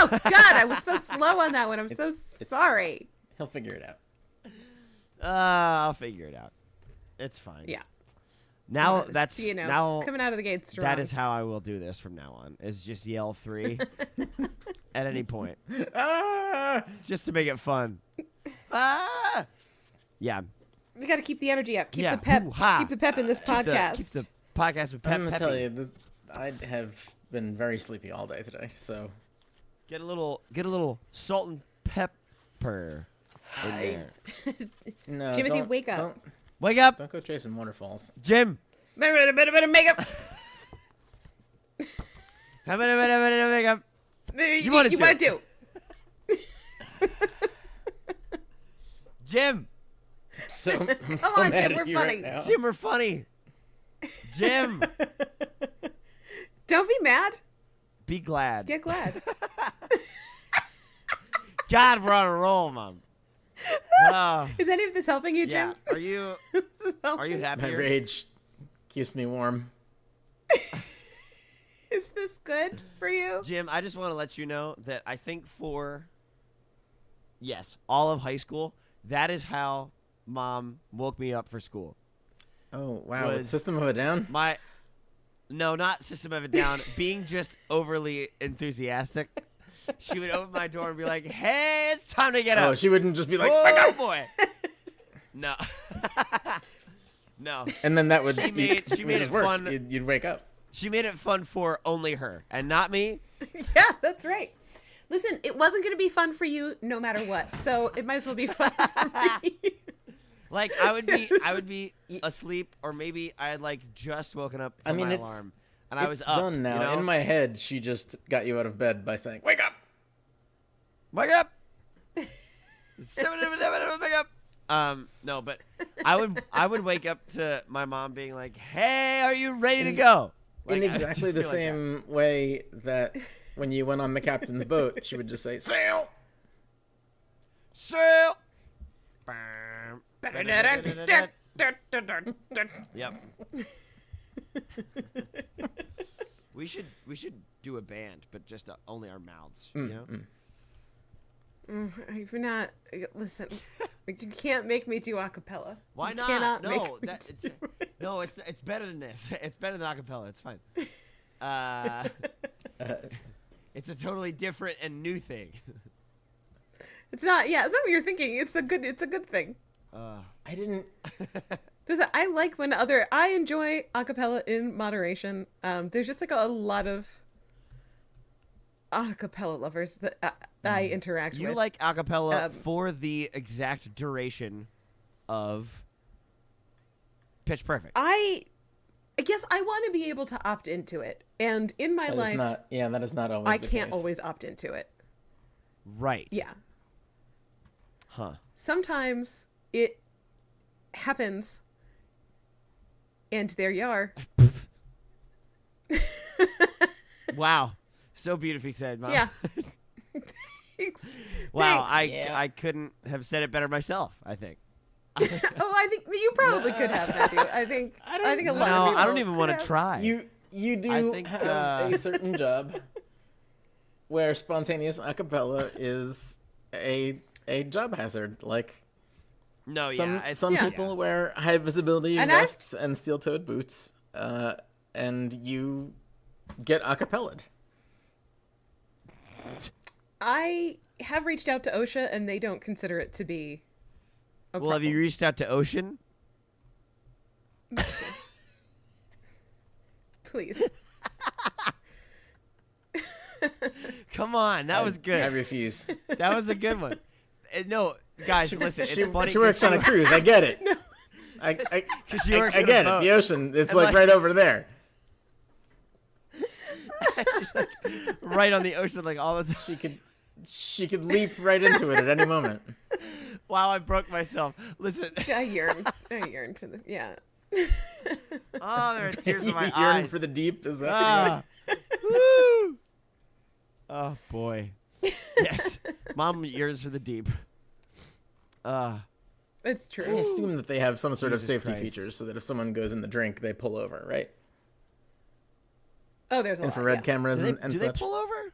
Oh, God, I was so slow on that one. I'm so sorry. He'll figure it out. I'll figure it out. It's fine. Yeah. Now that's now coming out of the gate strong. That is how I will do this from now on. Is just yell 3 at any point, just to make it fun. Yeah. We got to keep the energy up. Keep the pep. Keep the pep in this podcast. Keep the podcast with pep. I'm gonna tell you, I have been very sleepy all day today, so get a little salt and pepper in there. No, Timothy, wake up. Wake up. Don't go chasing waterfalls. Jim. Better makeup. Makeup. You want to do. Jim. I'm so mad Jim, at we're you funny. right now. Jim, we're funny. Jim. Don't be mad. Be glad. Get glad. God, we're on a roll, Mom. Is any of this helping you, Jim? Yeah. Are you happy? My rage keeps me warm. Is this good for you? Jim, I just want to let you know that I think for all of high school, that is how Mom woke me up for school. Oh, wow. System of a Down? No, not System of a Down. Being just overly enthusiastic. She would open my door and be like, "Hey, it's time to get up." Oh, she wouldn't just be like, "Whoa, "Wake up, boy." No. No. And then that would she made it work. fun. You'd wake up. She made it fun for only her and not me. Yeah, that's right. Listen, it wasn't going to be fun for you no matter what, so it might as well be fun for me. Like I would be asleep, or maybe I had like just woken up from my alarm, and I was up. Done now. You know? In my head, she just got you out of bed by saying, "Wake up! Wake up!" Wake up. No, but I would wake up to my mom being like, "Hey, are you ready to go?" Like, in exactly the same way that when you went on the captain's boat, she would just say, "Sail, sail." Yep. We should do a band, but just only our mouths. You know. If you're not, listen, you can't make me do a cappella. Why you not? Cannot No, it's better than this. It's better than a cappella. It's fine. It's a totally different and new thing. It's not. Yeah, it's not what you're thinking. It's a good thing. I didn't. I like when I enjoy a cappella in moderation. There's just like a lot of a cappella lovers that I interact with. You like a cappella for the exact duration of Pitch Perfect. I guess I want to be able to opt into it, and in my life, that is not always. I can't always opt into it. Right. Yeah. Huh. Sometimes it happens, and there you are. Wow. So beautifully said, Mom. Yeah. Thanks. Wow. Thanks. I couldn't have said it better myself, I think. I think you probably could have, Matthew. I think a lot of people I don't even want to try. You do have a certain job where spontaneous a cappella is a job hazard. Like some people wear high visibility vests and steel-toed boots, and you get a cappellaed. I have reached out to OSHA, and they don't consider it to be a problem. Have you reached out to Ocean? Please. Come on, that was good. I refuse. That was a good one. No, guys, listen. It's funny. She works on a cruise. I get it. No. I get it. The ocean. It's like right over there. She's like right on the ocean, like all the time. She could leap right into it at any moment. Wow, I broke myself. Listen. I yearn to the Oh, there are tears in my eyes. Yearn for the deep. Is that Woo! Oh boy. Yes. Mom yearns for the deep. It's true. I assume that they have some sort of Jesus safety Christ. features so that if someone goes in the drink, they pull over, right? Oh, there's a Infrared lot, cameras Do and they such. pull over?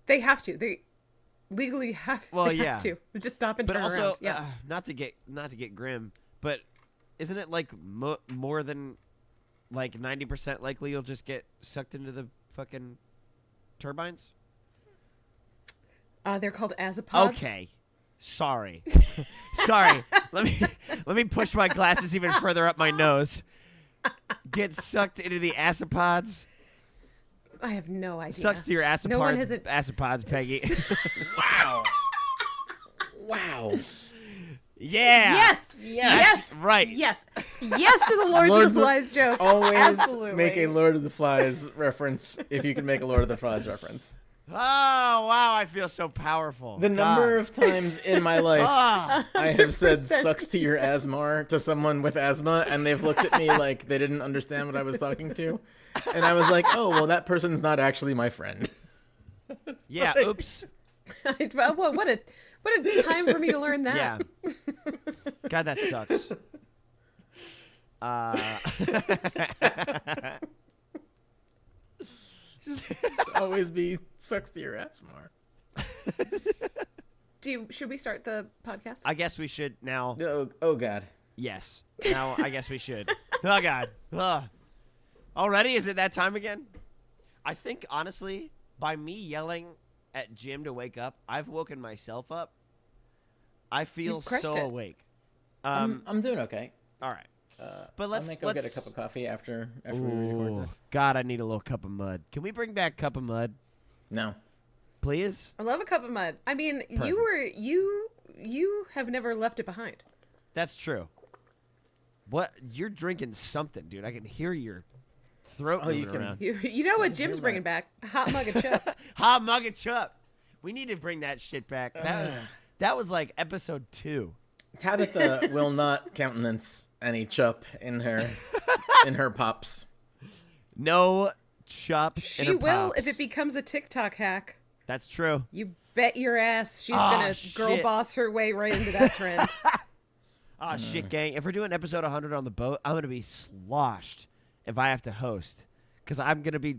They have to. They legally have. Well, they yeah. have to. Just stop and but turn also, around. Yeah. not to get grim, but isn't it like more than like 90% likely you'll just get sucked into the fucking turbines? They're called asapods. Okay. Sorry. Sorry. Let me push my glasses even further up my nose. Get sucked into the asapods. I have no idea. Sucks to your asapods, No one has asapods, Peggy. Wow. Wow. Yeah. Yes. Right. Yes. Yes to the Lord of the Flies joke. Always Absolutely. make a Lord of the Flies reference if you can make a Lord of the Flies reference. Oh, wow. I feel so powerful. The number of times in my life Ah. I have said sucks to your asthma to someone with asthma, and they've looked at me like they didn't understand what I was talking to. And I was like, oh, well, that person's not actually my friend. Yeah, oops. Well, what a time for me to learn that. Yeah. God, that sucks. Always be sucks to your asthma. Should we start the podcast? I guess we should now. Oh God. Yes. Now I guess we should. Oh, God. Ugh. Already? Is it that time again? I think, honestly, by me yelling at Jim to wake up, I've woken myself up. I feel so awake. I'm doing okay. All right. But let's go get a cup of coffee after we record this. God, I need a little cup of mud. Can we bring back cup of mud? No. Please? I love a cup of mud. I mean, Perfect. you have never left it behind. That's true. What? You're drinking something, dude. I can hear your throat moving around. You know what Jim's bringing back? A hot mug of chup. Hot mug of chup. We need to bring that shit back. That was like episode 2. Tabitha will not countenance any chup in her pops. No chup in She her will pops. if it becomes a TikTok hack. That's true. You bet your ass she's gonna girl shit. boss her way right into that trend. Oh, shit, gang. If we're doing episode 100 on the boat, I'm going to be sloshed if I have to host. Because I'm going to be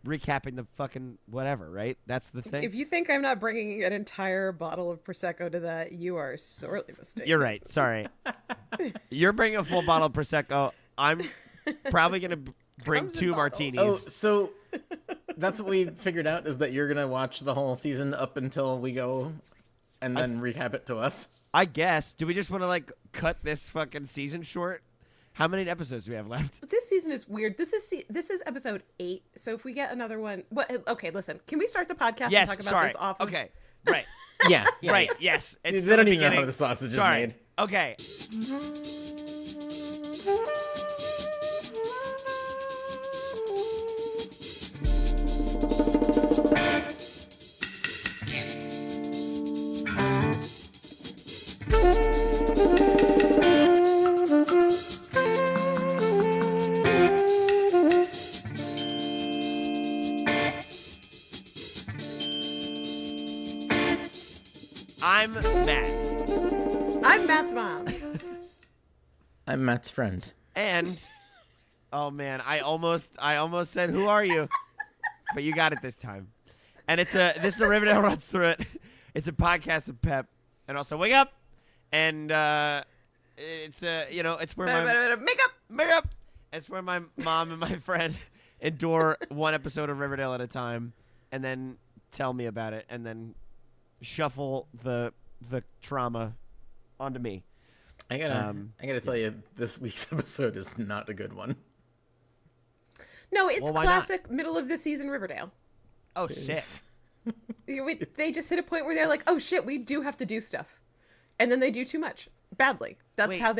recapping the fucking whatever, right? That's the thing. If you think I'm not bringing an entire bottle of Prosecco to that, you are sorely mistaken. You're right. Sorry. You're bringing a full bottle of Prosecco. I'm probably going to bring Comes in 2 bottles. martinis. Oh, so that's what we figured out is that you're gonna watch the whole season up until we go, and then recap it to us. I guess. Do we just want to, like, cut this fucking season short? How many episodes do we have left? But this season is weird. This is episode 8. So if we get another one, okay, listen. Can we start the podcast Yes, and talk about sorry. this off? Okay, right. Yeah. Right, yes. It's They still don't the even know beginning. how the sausage Sorry. is made. Okay. I'm Matt. I'm Matt's mom. I'm Matt's friend. And oh man, I almost said who are you? But you got it this time. And this is a Riverdale runs through it. It's a podcast of pep. And also wake up. And it's it's where Makeup. It's where my mom and my friend endure one episode of Riverdale at a time and then tell me about it and then shuffle the trauma onto me. I gotta tell you, this week's episode is not a good one. No, it's Well, why not? classic middle of the season Riverdale. Oh, sick. They just hit a point where they're like, "Oh shit, we do have to do stuff," and then they do too much badly. That's Wait. how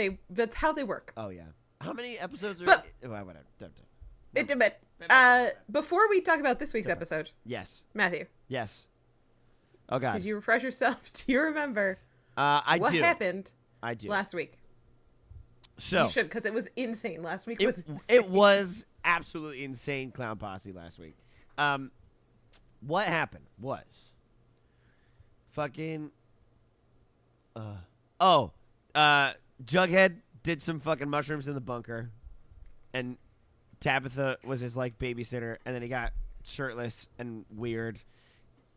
they work. Oh, yeah. How many episodes are... But- well, whatever. Before we talk about this week's episode, Yes. Matthew, Yes. Oh, God. did you refresh yourself? Do you remember I what do. happened I do. last week? So, You should, because it was insane. Last week it, was insane. it was absolutely insane clown posse last week. What happened was fucking Jughead did some fucking mushrooms in the bunker, and Tabitha was his like babysitter, and then he got shirtless and weird,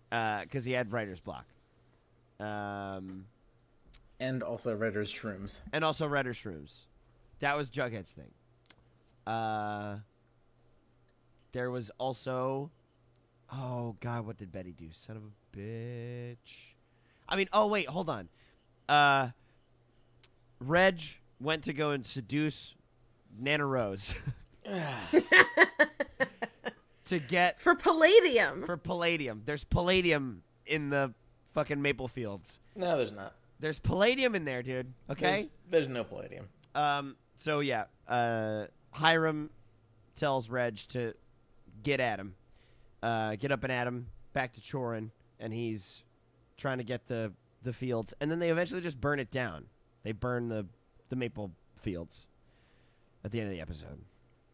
because he had writer's block. And also writer's shrooms. That was Jughead's thing. There was also, oh God, what did Betty do? Son of a bitch. I mean, oh wait, hold on. Reg went to go and seduce Nana Rose to get for palladium. There's palladium in the fucking maple fields. No, there's not. There's palladium in there, dude. Okay. There's no palladium. So yeah, Hiram tells Reg to get at him, get up and at him, back to chorin, and he's trying to get the fields, and then they eventually just burn it down. They burn the maple fields at the end of the episode.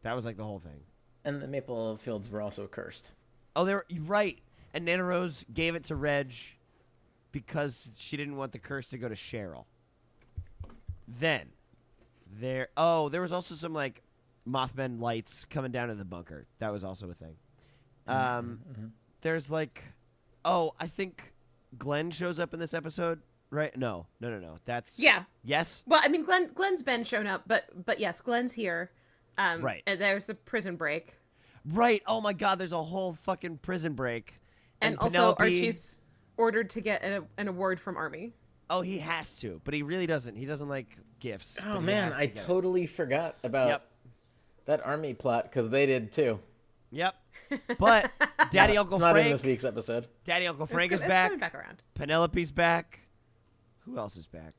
That was like the whole thing. And the maple fields were also cursed. Oh, they were right. And Nana Rose gave it to Reg because she didn't want the curse to go to Cheryl. Then there was also some like Mothman lights coming down to the bunker. That was also a thing. There's like, I think Glenn shows up in this episode, right? No. That's yes. Well, I mean, Glenn's been shown up, but yes, Glenn's here. Right. And there's a prison break. Right. Oh my God, there's a whole fucking prison break. And also Archie's ordered to get an award from Army. Oh, he has to, but he really doesn't. He doesn't like gifts. Oh man, I totally forgot about that Army plot because they did too. Yep. But Daddy Uncle Frank. Not in this week's episode. Daddy Uncle Frank is back. Coming back around. Penelope's back. Who else is back?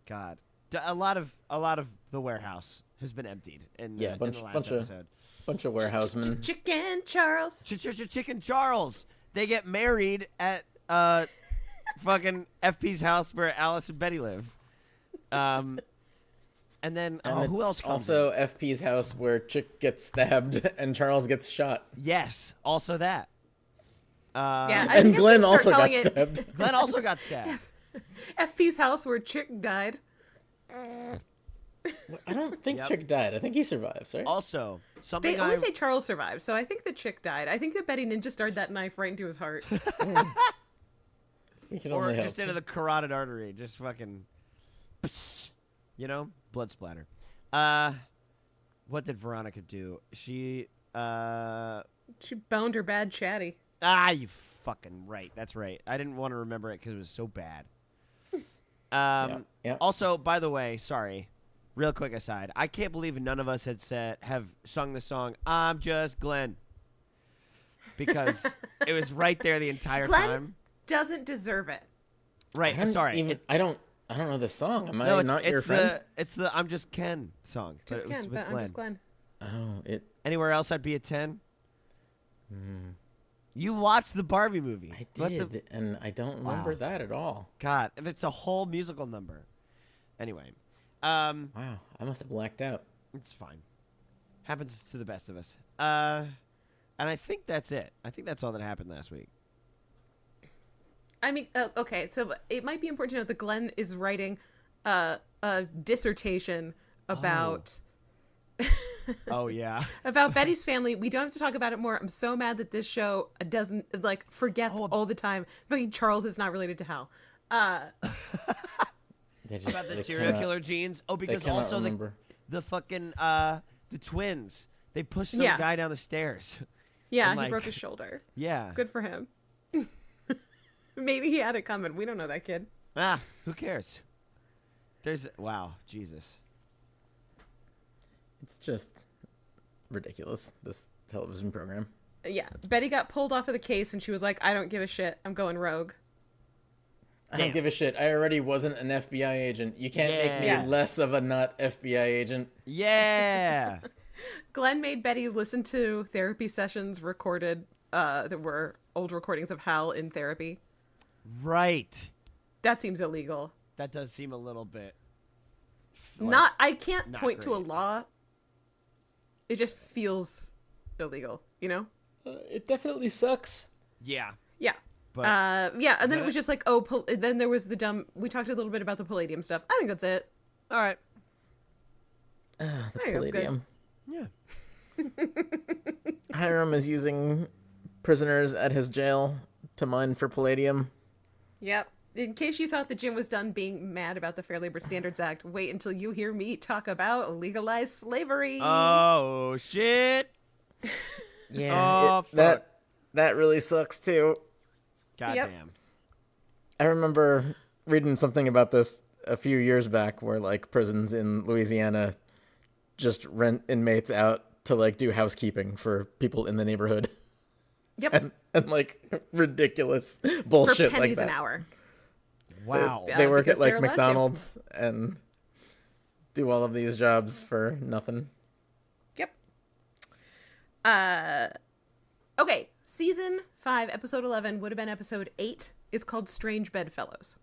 God, a lot of the warehouse has been emptied in the last episode. Bunch of warehousemen. Chicken Charles. Chicken Charles. They get married at fucking FP's house where Alice and Betty live. And then who else comes also in? FP's house where Chick gets stabbed and Charles gets shot. Yes, also that. And Glenn also got stabbed. Glenn also got stabbed. FP's house where Chick died. I don't think Chick died. I think he survives, right? Also, they only say Charles survived, so I think the Chick died. I think that Betty Ninja starred that knife right into his heart. Or just into the carotid artery. Just fucking, blood splatter. What did Veronica do? She boned her bad chatty. You fucking right. That's right. I didn't want to remember it because it was so bad. Also, by the way, sorry. Real quick aside, I can't believe none of us have sung the song "I'm Just Glenn" because it was right there the entire Glenn time. Doesn't deserve it. Right. I don't know the song. Am I not your friend? It's the "I'm Just Ken" song. Just Ken, but I'm just Glenn. Oh, Anywhere else, I'd be a 10. You watched the Barbie movie. I did, and I don't remember that at all. God, it's a whole musical number. Anyway. Wow, I must have blacked out. It's fine. Happens to the best of us. And I think that's it. I think that's all that happened last week. I mean, okay, so it might be important to note that Glenn is writing a dissertation about... Oh, yeah. about Betty's family. We don't have to talk about it more. I'm so mad that this show doesn't, forgets all the time. But Charles is not related to Hal. About the serial killer genes. Oh, because also the fucking the twins. They pushed some guy down the stairs. Yeah, he broke his shoulder. Yeah. Good for him. Maybe he had it coming. We don't know that kid. Who cares? Jesus. It's just ridiculous, this television program. Yeah, Betty got pulled off of the case and she was like, I don't give a shit. I'm going rogue. I don't give a shit. I already wasn't an FBI agent. You can't make me less of a not FBI agent. Yeah. Glenn made Betty listen to therapy sessions recorded that were old recordings of Hal in therapy. Right. That seems illegal. That does seem a little bit. I can't point to a law. It just feels illegal, It definitely sucks. Yeah. Yeah. But and then it was just like, then there was we talked a little bit about the palladium stuff. I think that's it. All right. The palladium. Yeah. Hiram is using prisoners at his jail to mine for palladium. Yep. In case you thought the Jim was done being mad about the Fair Labor Standards Act, wait until you hear me talk about legalized slavery. Oh, shit. Yeah. That really sucks, too. Goddamn. I remember reading something about this a few years back where, like, prisons in Louisiana just rent inmates out to, like, do housekeeping for people in the neighborhood. Yep. And like, ridiculous bullshit for pennies like that. an hour. Wow. They work at, like, McDonald's and do all of these jobs for nothing. Yep. Okay. Season 5, episode 11 would have been episode 8. Is called Strange Bedfellows.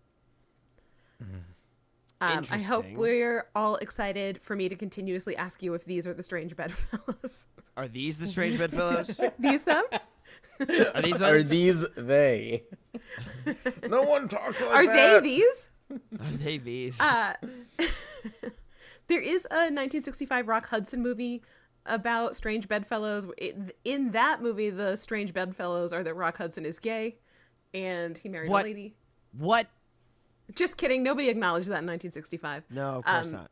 I hope we're all excited for me to continuously ask you if these are the Strange Bedfellows. Are these the Strange Bedfellows? These them? Are these ones? Are these they? No one talks like Are that. they these? Are they these? There is a 1965 Rock Hudson movie about strange bedfellows. In that movie, the strange bedfellows are that Rock Hudson is gay and he married a lady. What? Just kidding. Nobody acknowledged that in 1965. No, of course not.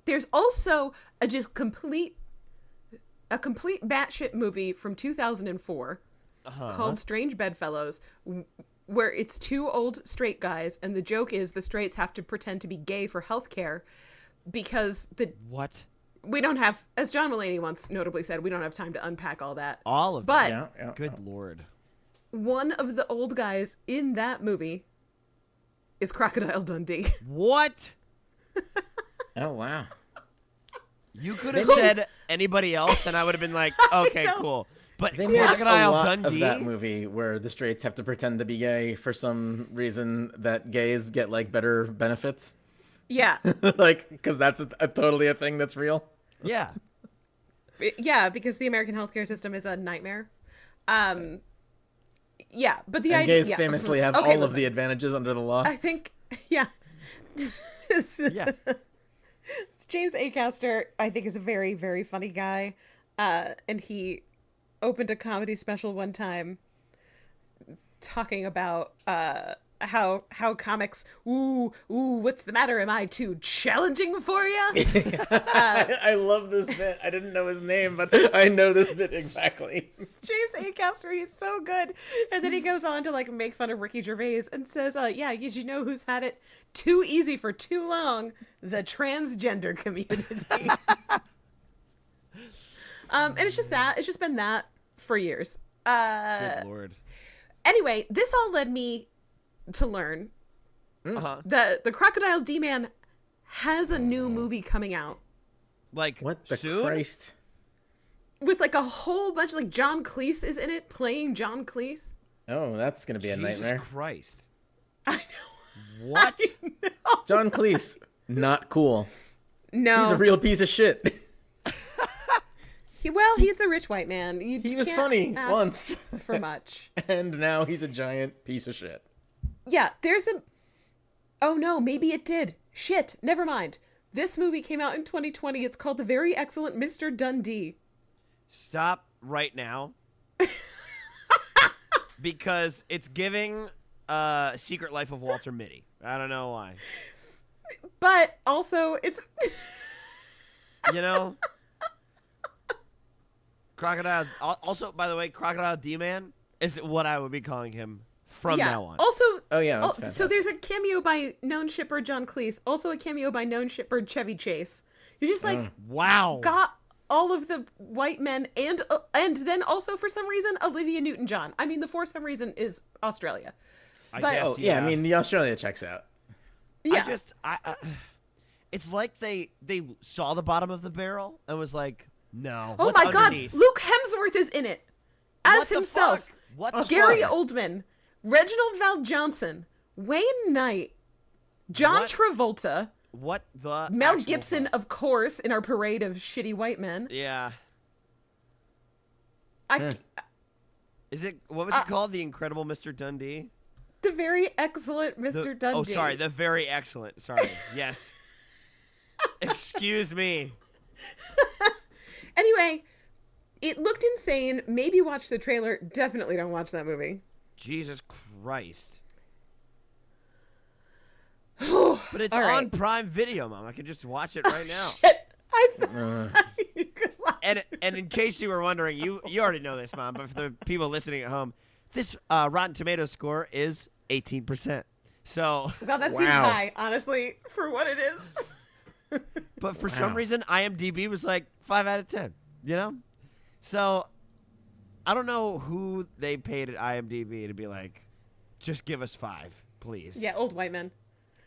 There's also a complete batshit movie from 2004 called Strange Bedfellows, where it's two old straight guys, and the joke is the straights have to pretend to be gay for healthcare because we don't have, as John Mulaney once notably said, we don't have time to unpack all that. All of that. But good lord. One of the old guys in that movie is Crocodile Dundee. What? Oh, wow. You could have said anybody else, and I would have been like, okay, cool. But they made Crocodile a lot Dundee? of that movie where the straights have to pretend to be gay for some reason that gays get, like, better benefits. Yeah. Like, because that's totally a thing that's real. Yeah. Yeah, because the American healthcare system is a nightmare. Yeah, but the and idea... gays famously have all of the advantages under the law. I think, yeah. Yeah. James Acaster, I think, is a very, very funny guy. And he opened a comedy special one time talking about how comics, what's the matter? Am I too challenging for you? I love this bit. I didn't know his name, but I know this bit exactly. James Acaster, he's so good. And then he goes on to like make fun of Ricky Gervais and says, yeah, you know who's had it too easy for too long? The transgender community. And it's just that. It's just been that for years. Good lord. Anyway, this all led me to learn that the Crocodile D-Man has a new movie coming out. Like, what the soon? Christ? With like a whole bunch, like John Cleese is in it, playing John Cleese. Oh, that's going to be a nightmare. Jesus Christ. I know. What? I know. John Cleese, not cool. No. He's a real piece of shit. He's a rich white man. He was funny once. For much. And now he's a giant piece of shit. Yeah, oh no, maybe it did. Shit, never mind. This movie came out in 2020. It's called The Very Excellent Mr. Dundee. Stop right now. Because it's giving Secret Life of Walter Mitty. I don't know why. But also, it's... You know? Crocodile... Also, by the way, Crocodile D-Man is what I would be calling him from now on. Also... Oh, yeah, that's fantastic. So there's a cameo by known shipper John Cleese. Also a cameo by known shipper Chevy Chase. You're just like... Wow. Got all of the white men and then also for some reason Olivia Newton-John. I mean, the for some reason is Australia. I guess, yeah. I mean, the Australia checks out. Yeah. It's like they saw the bottom of the barrel and was like, no. Oh what's my underneath? God, Luke Hemsworth is in it as himself. What? Gary Oldman, Reginald Val Johnson, Wayne Knight, John Travolta. What the? Mel Gibson, of course, in our parade of shitty white men. Yeah. Is it? What was it called? The Incredible Mr. Dundee. The Very Excellent Mr. Dundee. Oh, sorry. The Very Excellent. Sorry. Yes. Excuse me. Anyway, it looked insane. Maybe watch the trailer. Definitely don't watch that movie. Jesus Christ. But it's on Prime Video, Mom. I can just watch it right now. Shit. You could watch and in case you were wondering, you already know this, Mom, but for the people listening at home, this Rotten Tomatoes score is 18%. So well, that seems high, honestly, for what it is. But for some reason, IMDb was like 5 out of 10, you know? So I don't know who they paid at IMDb to be like, just give us 5, please. Yeah, old white men.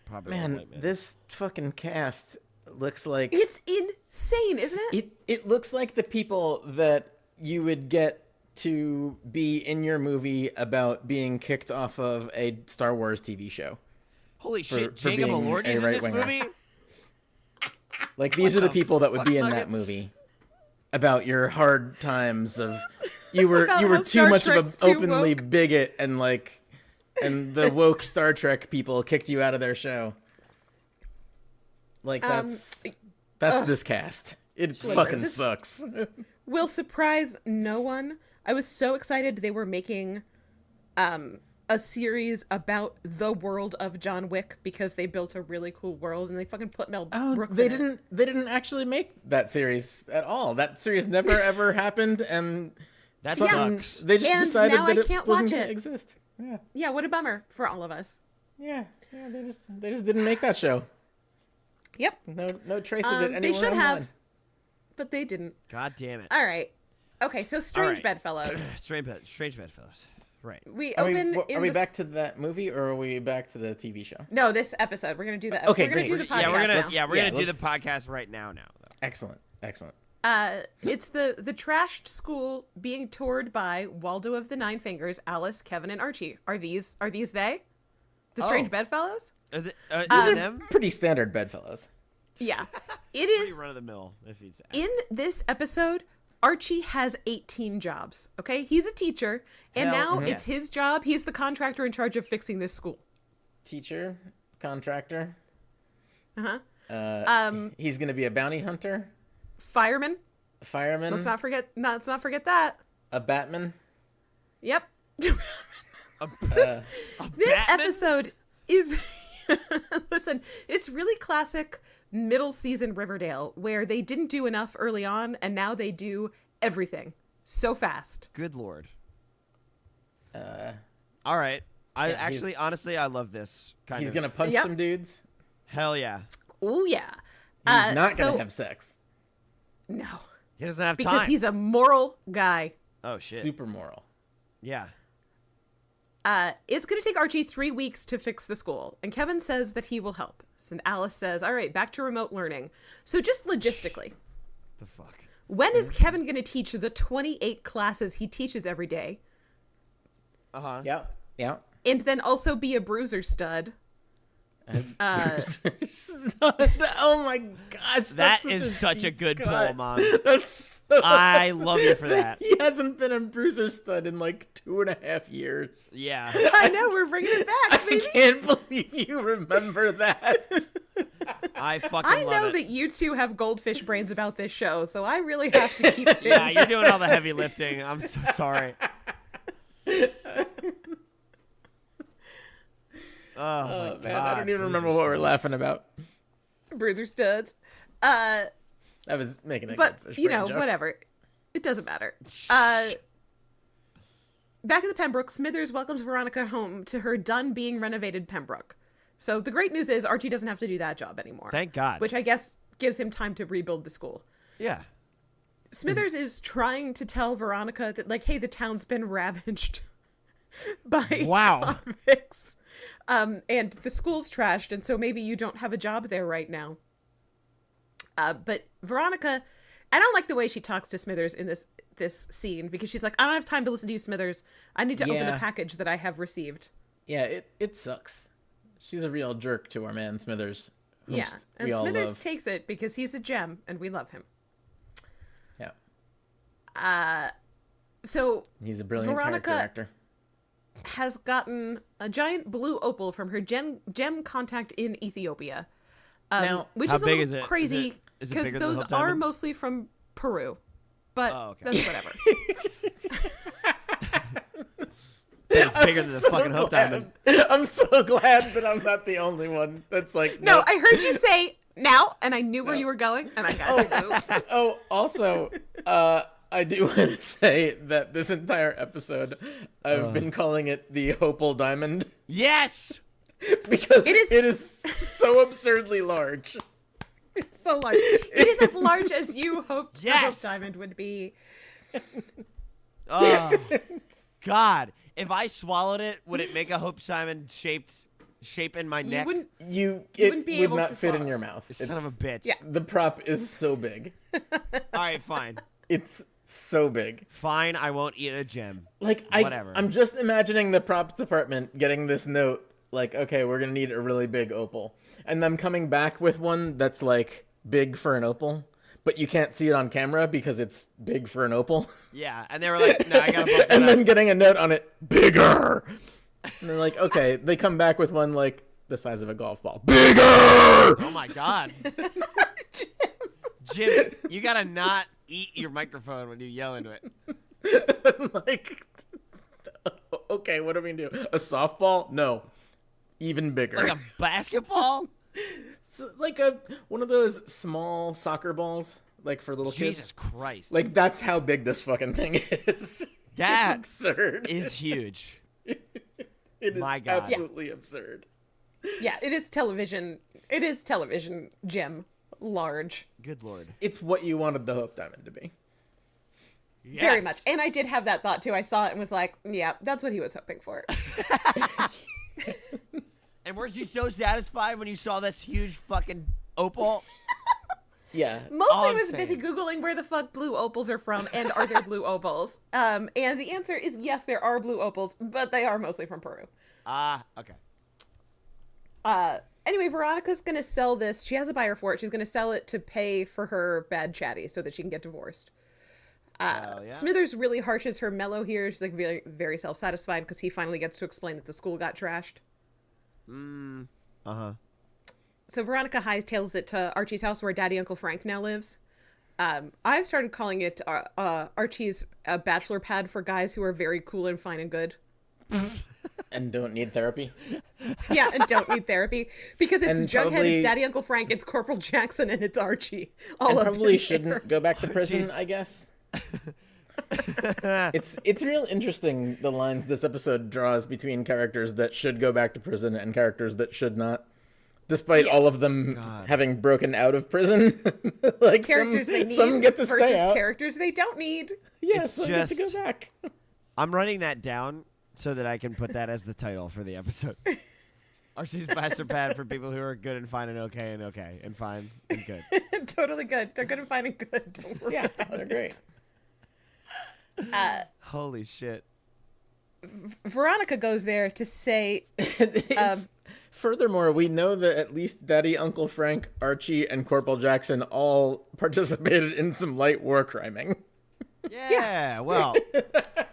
Probably Man, old white men. this fucking cast looks like... It's insane, isn't it? It looks like the people that you would get to be in your movie about being kicked off of a Star Wars TV show. Holy shit, Jacob Elordi's in this movie? Like, these are the people that would be in that movie. About your hard times of... You were too much of an openly bigot and the woke Star Trek people kicked you out of their show. Like, that's this cast. It fucking sucks. Will surprise no one. I was so excited they were making a series about the world of John Wick because they built a really cool world and they fucking put Mel Brooks in it. They didn't actually make that series at all. That series never ever happened, and that sucks. They just decided that it wasn't going to exist. Yeah. Yeah, what a bummer for all of us. Yeah, they just didn't make that show. Yep. No trace of it anywhere They should online. have, but they didn't. God damn it. All right. Okay, so Strange Bedfellows. Strange Bedfellows. Right. Are we back to that movie or are we back to the TV show? No, this episode. We're gonna do the. Okay, we're gonna do the podcast. We're gonna do the podcast right now. Though. Excellent. It's the trashed school being toured by Waldo of the Nine Fingers, Alice, Kevin, and Archie. Are these they? The Strange Bedfellows? These are them? Pretty standard bedfellows. Yeah, it is. Pretty run of the mill, if you'd say. In this episode, Archie has 18 jobs. Okay, he's a teacher, and now it's his job. He's the contractor in charge of fixing this school. Teacher, contractor. He's gonna be a bounty hunter. Fireman. Let's not forget that. A Batman. Yep. This episode is listen, it's really classic middle season Riverdale where they didn't do enough early on and now they do everything so fast. Good Lord. All right. Honestly, I love this. He's going to punch some dudes. Hell yeah. Oh yeah. He's not going to have sex. No. He doesn't have time. Because he's a moral guy. Oh shit. Super moral. Yeah. It's going to take Archie 3 weeks to fix the school, and Kevin says that he will help. And Alice says, all right, back to remote learning. So just logistically. The fuck? When is Kevin going to teach the 28 classes he teaches every day? Uh-huh. Yeah. And then also be a bruiser stud. Oh my gosh. That is such a good pull, Mom. That's I love you for that. He hasn't been a bruiser stud in like 2.5 years. Yeah. I know, we're bringing it back, baby. I can't believe you remember that. I fucking I love know it. that you two have goldfish brains about this show, so I really have to keep things. Yeah, you're doing all the heavy lifting. I'm so sorry. Oh my God. I don't even remember what we're laughing about. Bruiser studs. I was making a but you know, joke. Whatever. It doesn't matter. Back at the Pembroke, Smithers welcomes Veronica home to her done being renovated Pembroke. So the great news is Archie doesn't have to do that job anymore. Thank God. Which I guess gives him time to rebuild the school. Yeah. Smithers is trying to tell Veronica that, like, hey, the town's been ravaged by convicts. And the school's trashed, and so maybe you don't have a job there right now. But Veronica, I don't like the way she talks to Smithers in this scene, because she's like, I don't have time to listen to you, Smithers. I need to open the package that I have received. Yeah, it sucks. She's a real jerk to our man, Smithers. Yeah, and Smithers takes it because he's a gem, and we love him. Yeah. So he's a brilliant character actor. Has gotten a giant blue opal from her gem contact in Ethiopia. Now, which is a little crazy because those are mostly from Peru. But that's whatever. It's bigger than the fucking Hope Diamond. I'm so glad that I'm not the only one that's like. No, I heard you say now, and I knew where you were going, and I got to move. Oh, also, I do want to say that this entire episode, I've been calling it the Hopal Diamond. Yes! Because it is so absurdly large. It's so large. It is as large as you hoped the Hope Diamond would be. Oh, God. If I swallowed it, would it make a Hope Diamond shape in my neck? You wouldn't be able not to fit swallow. in your mouth. Son of a bitch. Yeah. The prop is so big. All right, fine. It's so big. Fine, I won't eat a gem. Like, whatever. I'm just imagining the props department getting this note, like, okay, we're gonna need a really big opal. And them coming back with one that's, like, big for an opal, but you can't see it on camera because it's big for an opal. Yeah, and they were like, no, I gotta bump it And up. then getting a note on it, bigger! And they're like, okay, they come back with one, like, the size of a golf ball. Bigger! Oh, my God. Jim, you gotta not eat your microphone when you yell into it. Like, okay, what are we gonna do? A softball? No. Even bigger. Like a basketball? It's like one of those small soccer balls, like for little kids. Jesus Christ. Like, that's how big this fucking thing is. That it's absurd. is huge. It is My God. absolutely absurd. Yeah, it is television. It is television, Jim. Large. Good Lord. It's what you wanted the Hope Diamond to be. Yes. Very much. And I did have that thought too. I saw it and was like, yeah, that's what he was hoping for. And weren't you so satisfied when you saw this huge fucking opal? Yeah. Mostly All I I'm was busy saying. Googling where the fuck blue opals are from and are there blue opals. And the answer is yes, there are blue opals, but they are mostly from Peru. Okay. Anyway, Veronica's going to sell this. She has a buyer for it. She's going to sell it to pay for her bad chatty so that she can get divorced. Yeah. Smithers really harshes her mellow here. She's like very, very self-satisfied because he finally gets to explain that the school got trashed. Uh-huh. So Veronica hightails it to Archie's house where Daddy Uncle Frank now lives. I've started calling it Archie's bachelor pad for guys who are very cool and fine and good. And don't need therapy. Yeah, and don't need therapy. Because it's And Jughead, probably- it's Daddy Uncle Frank, it's Corporal Jackson, and it's Archie. All And of probably them shouldn't there. go back to prison, Jeez. I guess. It's real interesting, the lines this episode draws between characters that should go back to prison and characters that should not. Despite all of them having broken out of prison. Like Characters they need some get to versus stay out. characters they don't need. Yeah, It's some get to just- go back. I'm writing that down so that I can put that as the title for the episode. Archie's bachelor pad for people who are good and fine and okay and fine and good. Totally good. They're good and fine and good. Don't worry Yeah, about they're it. great. Holy shit. Veronica goes there to say, Furthermore, we know that at least Daddy, Uncle Frank, Archie, and Corporal Jackson all participated in some light war criming. Yeah, well,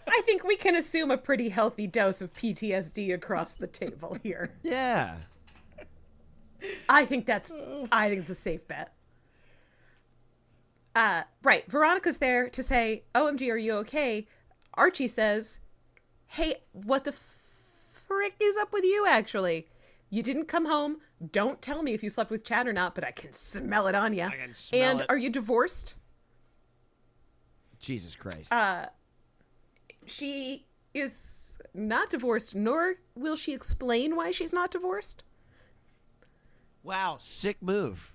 I think we can assume a pretty healthy dose of PTSD across the table here. yeah. I think it's a safe bet. Right. Veronica's there to say, OMG, are you okay? Archie says, hey, what the frick is up with you, actually? You didn't come home. Don't tell me if you slept with Chad or not, but I can smell it on you. I can smell And it. are you divorced? Jesus Christ. She is not divorced, nor will she explain why she's not divorced. Wow, sick move.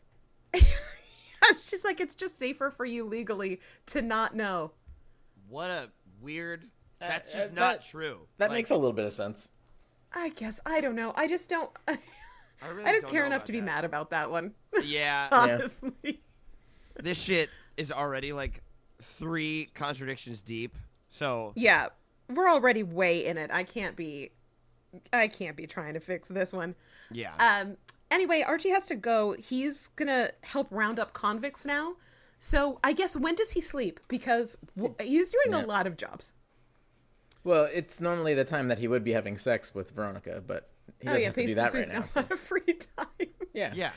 She's like, it's just safer for you legally to not know. What a weird. That's just that- not true. That Like, makes a little bit of sense. I guess. I don't know. I just don't. I really I don't care know enough about to be that. mad about that one. Yeah, Honestly. this shit is already like 3 contradictions deep. So Yeah. We're already way in it. I can't be trying to fix this one. yeah. Anyway, Archie has to go. He's gonna help round up convicts now. So I guess when does he sleep? Because he's doing a lot of jobs. Well, it's normally the time that he would be having sex with Veronica, but he doesn't have to do that so right he's now. got a So. lot of free time. Yeah. Yeah.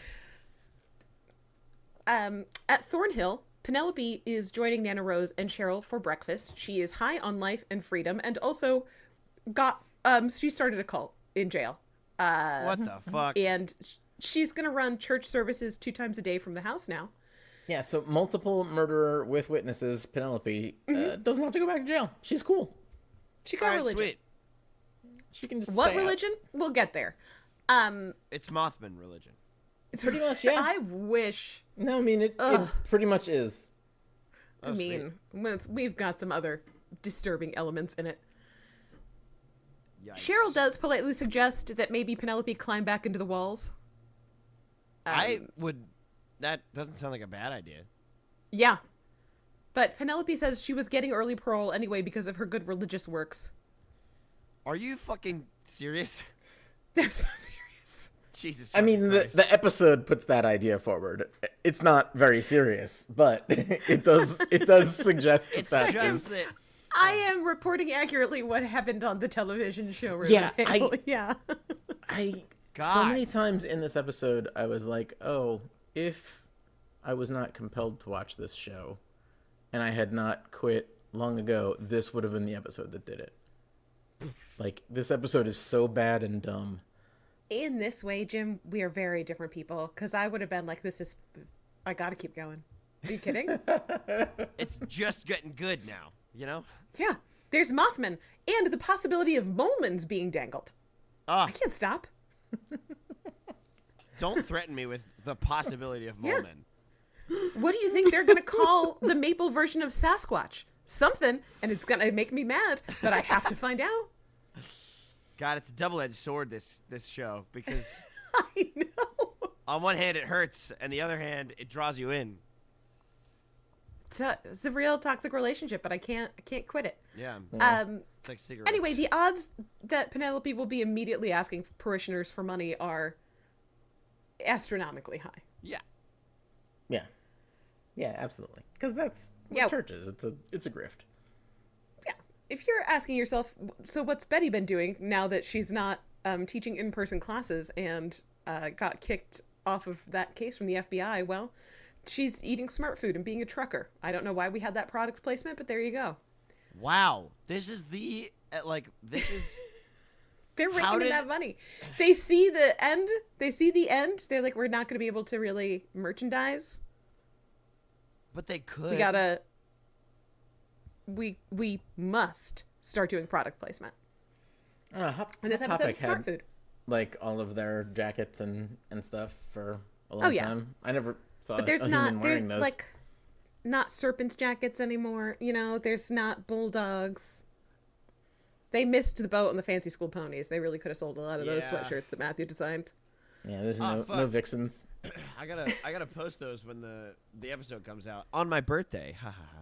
At Thornhill, Penelope is joining Nana Rose and Cheryl for breakfast. She is high on life and freedom and also got she started a cult in jail. What the fuck? And she's gonna run church services 2 times a day from the house now. Yeah, so multiple murderer with witnesses, Penelope, doesn't have to go back to jail. She's cool. She got religion. Sweet. She can just What stay religion? out. We'll get there. It's Mothman religion. It's pretty much, yeah. I wish. No, I mean, it pretty much is. I mean, we've got some other disturbing elements in it. Yikes. Cheryl does politely suggest that maybe Penelope climb back into the walls. That doesn't sound like a bad idea. Yeah. But Penelope says she was getting early parole anyway because of her good religious works. Are you fucking serious? They're so serious. Jesus. I mean, Christ. the episode puts that idea forward. It's not very serious, but it does suggest it's that just that. I am reporting accurately what happened on the television show Yeah, Riverdale. Yeah. So many times in this episode, I was like, oh, if I was not compelled to watch this show and I had not quit long ago, this would have been the episode that did it. Like, this episode is so bad and dumb. In this way, Jim, we are very different people. Because I would have been like, I gotta keep going. Are you kidding? It's just getting good now, you know? Yeah. There's Mothman and the possibility of Molmans being dangled. I can't stop. Don't threaten me with the possibility of Molman. What do you think they're going to call the maple version of Sasquatch? Something, and it's going to make me mad, but I have to find out. God, it's a double-edged sword, this show, because I know. on one hand it hurts, and the other hand it draws you in. It's a real toxic relationship, but I can't quit it. Yeah. It's like cigarettes. Anyway, the odds that Penelope will be immediately asking parishioners for money are astronomically high. Yeah. Yeah. Yeah, absolutely. Because that's what church is. It's a grift. Yeah. If you're asking yourself, so what's Betty been doing now that she's not teaching in-person classes and got kicked off of that case from the FBI? Well, she's eating smart food and being a trucker. I don't know why we had that product placement, but there you go. Wow. This is this is... They're raking in that money. They see the end. They're like, we're not going to be able to really merchandise. But they could. We must start doing product placement. And this episode of Smart Food. Like all of their jackets and stuff for a long time. I never saw a human wearing those. Like not serpents jackets anymore. You know, there's not bulldogs. They missed the boat on the fancy school ponies. They really could have sold a lot of those sweatshirts that Matthew designed. Yeah, there's no vixens. I gotta post those when the episode comes out on my birthday. Ha ha ha.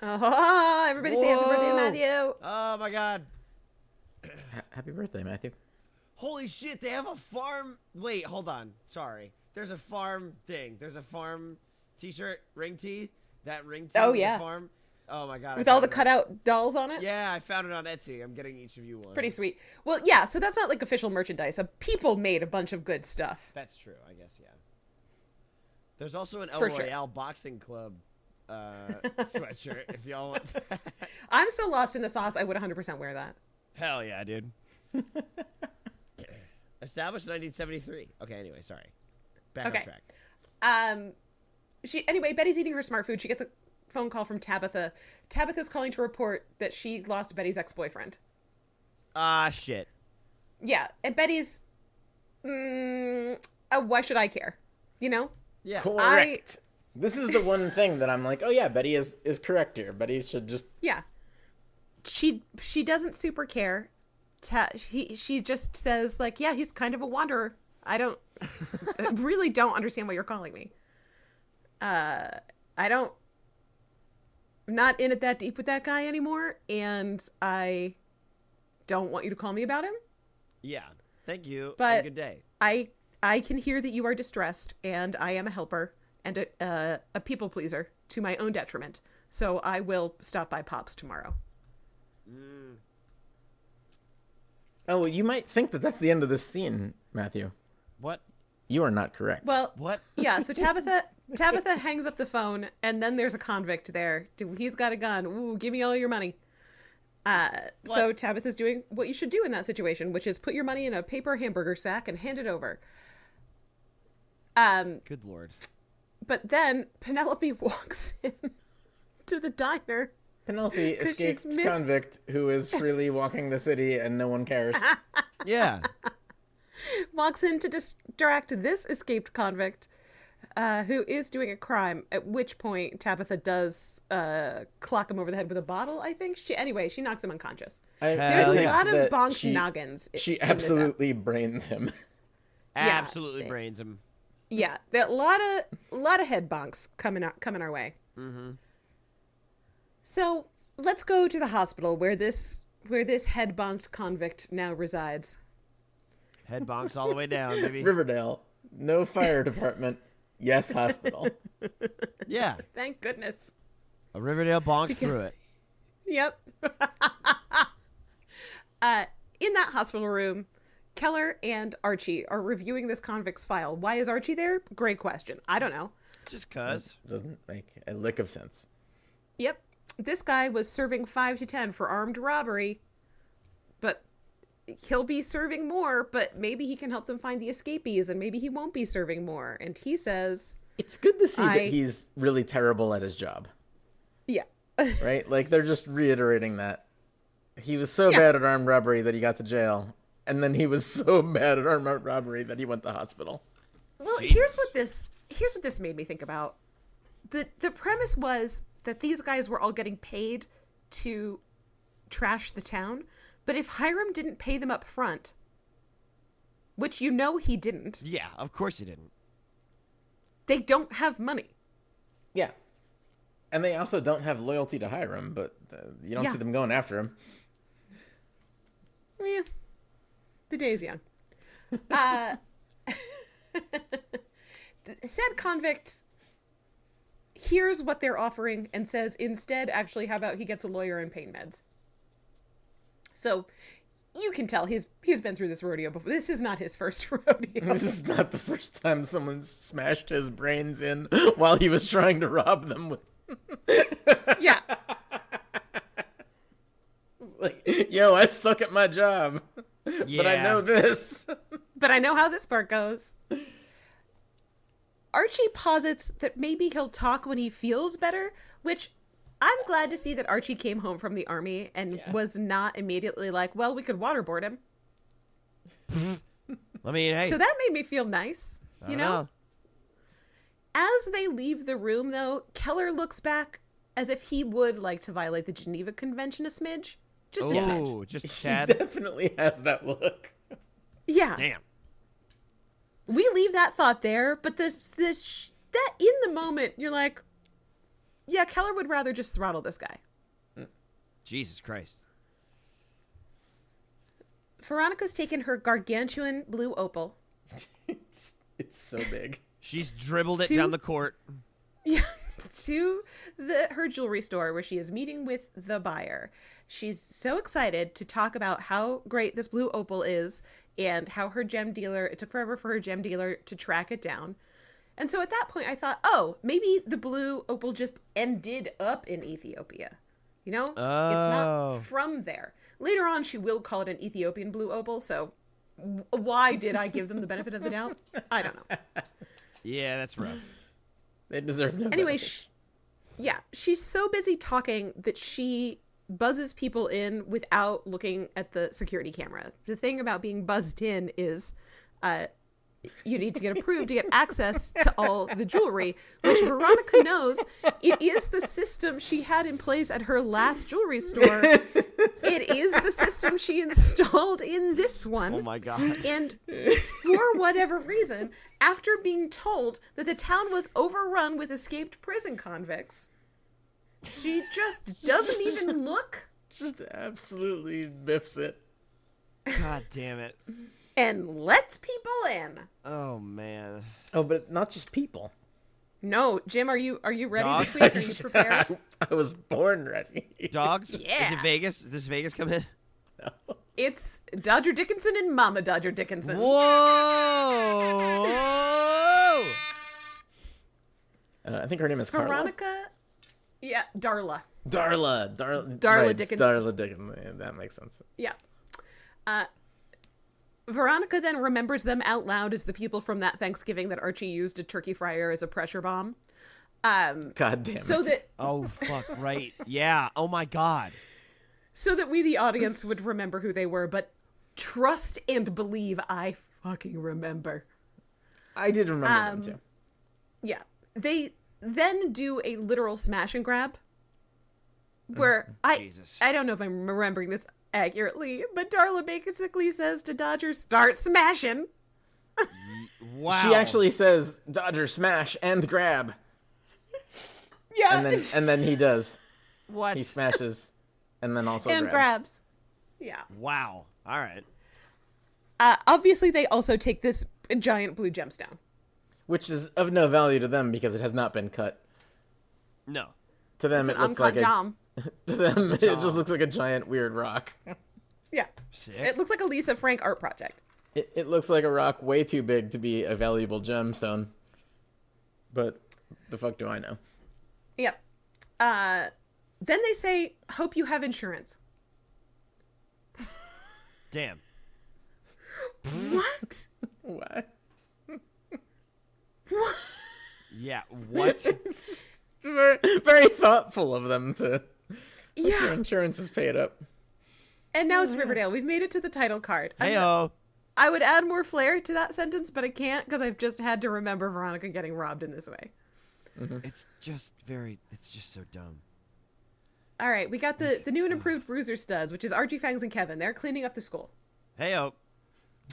Oh, everybody say happy birthday, Matthew. Oh my God. Happy birthday, Matthew. Holy shit, they have a farm. Wait, hold on. Sorry. There's a farm thing. There's a farm t-shirt, ring tee. That ring tee. Oh, yeah. Farm. Oh my God. With all the cutout dolls on it? Yeah, I found it on Etsy. I'm getting each of you one. Pretty sweet. Well, yeah, so that's not like official merchandise. People made a bunch of good stuff. That's true, I guess, yeah. There's also an El For Royale Boxing Club sweatshirt if y'all want that. I'm so lost in the sauce, I would 100% wear that. Hell yeah, dude. Established in 1973. Okay, anyway, sorry. Back on track. Anyway, Betty's eating her smart food. She gets a phone call from Tabitha. Tabitha's calling to report that she lost Betty's ex-boyfriend. Shit. Yeah, and Betty's, why should I care? You know? Yeah. Correct. This is the one thing that I'm like, oh yeah, Betty is correct here. Betty should just... Yeah. She doesn't super care. She just says, like, yeah, he's kind of a wanderer. I really don't understand what you're calling me. I'm not in it that deep with that guy anymore, and I don't want you to call me about him. Yeah. Thank you. But good day. I can hear that you are distressed, and I am a helper and a people pleaser to my own detriment. So I will stop by Pop's tomorrow. Oh, you might think that that's the end of this scene, Matthew. What? You are not correct. Well, what? Yeah, so Tabitha hangs up the phone, and then there's a convict there. He's got a gun. Ooh, give me all your money. So Tabitha's doing what you should do in that situation, which is put your money in a paper hamburger sack and hand it over. Good Lord. But then Penelope walks in to the diner. Penelope, escaped convict who is freely walking the city and no one cares. Yeah. Walks in to distract this escaped convict who is doing a crime, at which point Tabitha does clock him over the head with a bottle, I think. She knocks him unconscious. There's a lot of bonked noggins. She absolutely brains him. Absolutely brains him. Yeah, there are a lot of head bonks coming our way. Mm-hmm. So let's go to the hospital where this head bonked convict now resides. Head bonks all the way down, baby. Riverdale, no fire department. Yes, hospital. Yeah. Thank goodness. A Riverdale bonks through it. Yep. In that hospital room, Keller and Archie are reviewing this convict's file. Why is Archie there? Great question. I don't know. Just cuz. Doesn't make a lick of sense. Yep. This guy was serving 5 to 10 for armed robbery, but he'll be serving more, but maybe he can help them find the escapees, and maybe he won't be serving more. And he says... It's good to see that he's really terrible at his job. Yeah. Right? Like, they're just reiterating that. He was so bad at armed robbery that he got to jail, and then he was so bad at armed robbery that he went to hospital. Well, here's what this made me think about. The premise was that these guys were all getting paid to trash the town, but if Hiram didn't pay them up front, which he didn't. Yeah, of course he didn't. They don't have money. Yeah. And they also don't have loyalty to Hiram, but you don't see them going after him. Yeah. The day's young. Said convict hears what they're offering and says, instead, actually, how about he gets a lawyer and pain meds? So you can tell he's been through this rodeo before. This is not his first rodeo. This is not the first time someone smashed his brains in while he was trying to rob them. Yeah. It's like, yo, I suck at my job. Yeah. But I know this. But I know how this part goes. Archie posits that maybe he'll talk when he feels better, which I'm glad to see that Archie came home from the army and was not immediately like, well, we could waterboard him. I mean, hey. So that made me feel nice, you know? As they leave the room, though, Keller looks back as if he would like to violate the Geneva Convention a smidge. Just a smidge. Just a tad. He definitely has that look. Yeah. Damn. We leave that thought there, but that in the moment, you're like, yeah, Keller would rather just throttle this guy. Jesus Christ. Veronica's taken her gargantuan blue opal. It's so big. She's dribbled it down the court. Yeah, to her jewelry store where she is meeting with the buyer. She's so excited to talk about how great this blue opal is and how her gem dealer, it took forever for her gem dealer to track it down. And so at that point I thought, oh, maybe the blue opal just ended up in Ethiopia. You know? It's not from there. Later on she will call it an Ethiopian blue opal, so why did I give them the benefit of the doubt? I don't know. Yeah, that's rough. They deserve no Anyway, she's so busy talking that she buzzes people in without looking at the security camera. The thing about being buzzed in is you need to get approved to get access to all the jewelry, which Veronica knows. It is the system she had in place at her last jewelry store. It is the system she installed in this one. Oh my God. And for whatever reason, after being told that the town was overrun with escaped prison convicts, she just doesn't even look. Just absolutely biffs it. God damn it. And lets people in. Oh man. Oh, but not just people. No, Jim, are you ready Dogs? this week? Are you prepared? I was born ready. Dogs? Yeah. Is it Vegas? Does Vegas come in? No. It's Dodger Dickinson and Mama Dodger Dickinson. Whoa! I think her name is Carla. Veronica. Yeah, Darla. Darla right, Dickens. Darla Dickens. Yeah, that makes sense. Yeah. Veronica then remembers them out loud as the people from that Thanksgiving that Archie used a turkey fryer as a pressure bomb. God damn it. So that oh fuck right. Yeah. Oh my god. So that we the audience would remember who they were, but trust and believe I fucking remember. I did remember them too. Yeah. They then do a literal smash and grab where I don't know if I'm remembering this accurately, but Darla basically says to Dodger, "Start smashing." Wow. She actually says, "Dodger, smash and grab." Yeah. And then he does. What? He smashes and then also grabs. Yeah. Wow. All right. Obviously, they also take this giant blue gemstone, which is of no value to them because it has not been cut. No. To them, it looks like to them, it just looks like a giant weird rock. Yeah. Sick. It looks like a Lisa Frank art project. It looks like a rock way too big to be a valuable gemstone. But the fuck do I know? Yep. Then they say, "Hope you have insurance." Damn. What? What? What? Yeah, what? very, very thoughtful of them to... Yeah. Your insurance is paid up. And now it's Riverdale. We've made it to the title card. Hey-o. I would add more flair to that sentence, but I can't because I've just had to remember Veronica getting robbed in this way. Mm-hmm. It's just so dumb. All right, we got the new and improved Bruiser Studs, which is Archie, Fangs, and Kevin. They're cleaning up the school. Hey-o.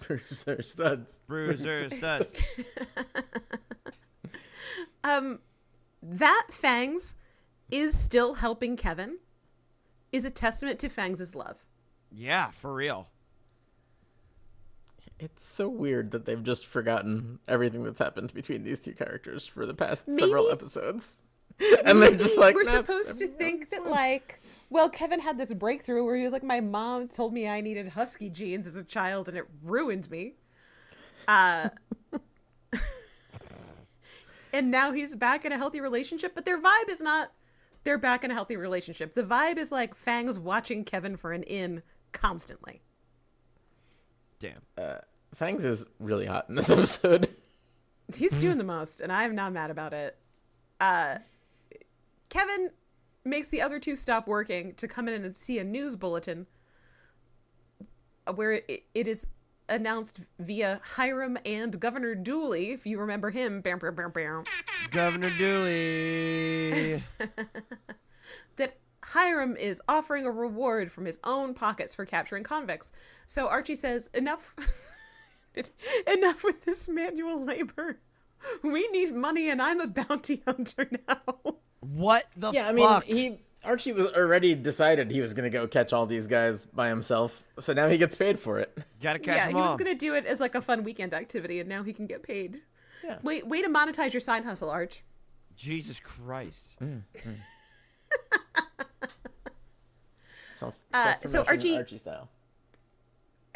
Bruiser Studs. Bruiser Studs. That Fangs is still helping Kevin is a testament to Fangs' love. Yeah, for real. It's so weird that they've just forgotten everything that's happened between these two characters for the past several episodes. And they're just like, we're supposed to think that, like, well, Kevin had this breakthrough where he was like, my mom told me I needed husky genes as a child and it ruined me. And now he's back in a healthy relationship, but their vibe is not they're back in a healthy relationship. The vibe is like Fangs watching Kevin for an in constantly. Damn. Fangs is really hot in this episode. He's doing the most, and I'm not mad about it. Kevin makes the other two stop working to come in and see a news bulletin where it is announced via Hiram and Governor Dooley, if you remember him. Bam, bam, bam, bam. Governor Dooley. That Hiram is offering a reward from his own pockets for capturing convicts. So Archie says, enough with this manual labor. We need money and I'm a bounty hunter now. What the fuck? Yeah, I mean, Archie was already decided he was going to go catch all these guys by himself, so now he gets paid for it. Gotta catch them all. Yeah, he was going to do it as like a fun weekend activity, and now he can get paid. Yeah. Way to monetize your side hustle, Arch. Jesus Christ. So Archie style.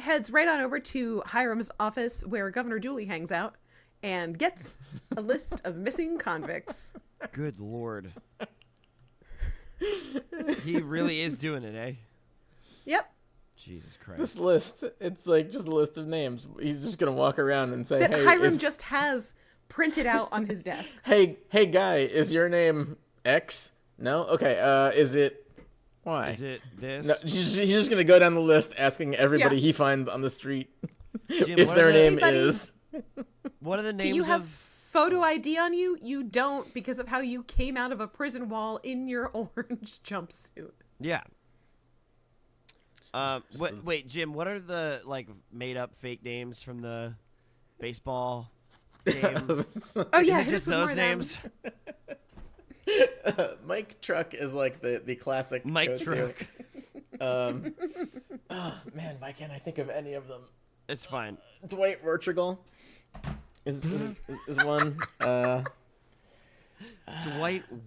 Heads right on over to Hiram's office where Governor Dooley hangs out and gets a list of missing convicts. Good Lord. He really is doing it, eh? Yep. Jesus Christ. This list, it's like just a list of names. He's just going to walk around and say, that hey, Hiram just has printed out on his desk. Hey guy, is your name X? No? Okay, is it Y? Is it this? No, he's just going to go down the list asking everybody he finds on the street Jim, if their name is. What are the names Do you have of... photo ID on you? You don't, because of how you came out of a prison wall in your orange jumpsuit. Yeah. Wait, Jim, what are the, like, made-up fake names from the baseball game? Oh, yeah. Is it just those names? Mike Truck is like the classic Mike Truck. Oh, man, why can't I think of any of them? It's fine. Dwight Wertrigal is one. Dwight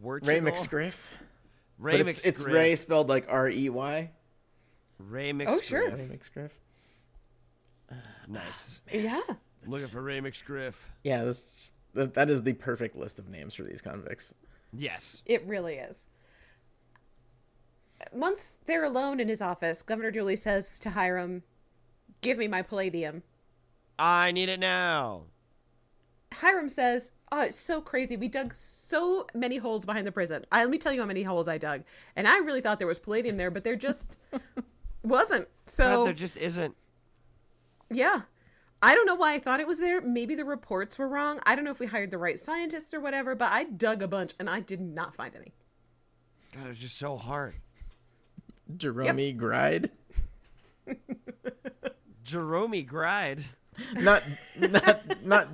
Wertrigal? Ray McScriff. Ray McScriff. It's Ray spelled like R-E-Y. Ray McScriff. Oh, sure. Ray McScriff. Nice. Yeah. Looking for Ray McScriff. Yeah, that is the perfect list of names for these convicts. Yes. It really is. once they're alone in his office, Governor Dooley says to Hiram, "Give me my palladium." I need it now. Hiram says, "Oh, it's so crazy. We dug so many holes behind the prison. Let me tell you how many holes I dug. And I really thought there was palladium there, but there just wasn't." So there just isn't. Yeah. I don't know why I thought it was there. Maybe the reports were wrong. I don't know if we hired the right scientists or whatever, but I dug a bunch and I did not find any. God, it was just so hard. Jerome Gride? Jerome Gride. Not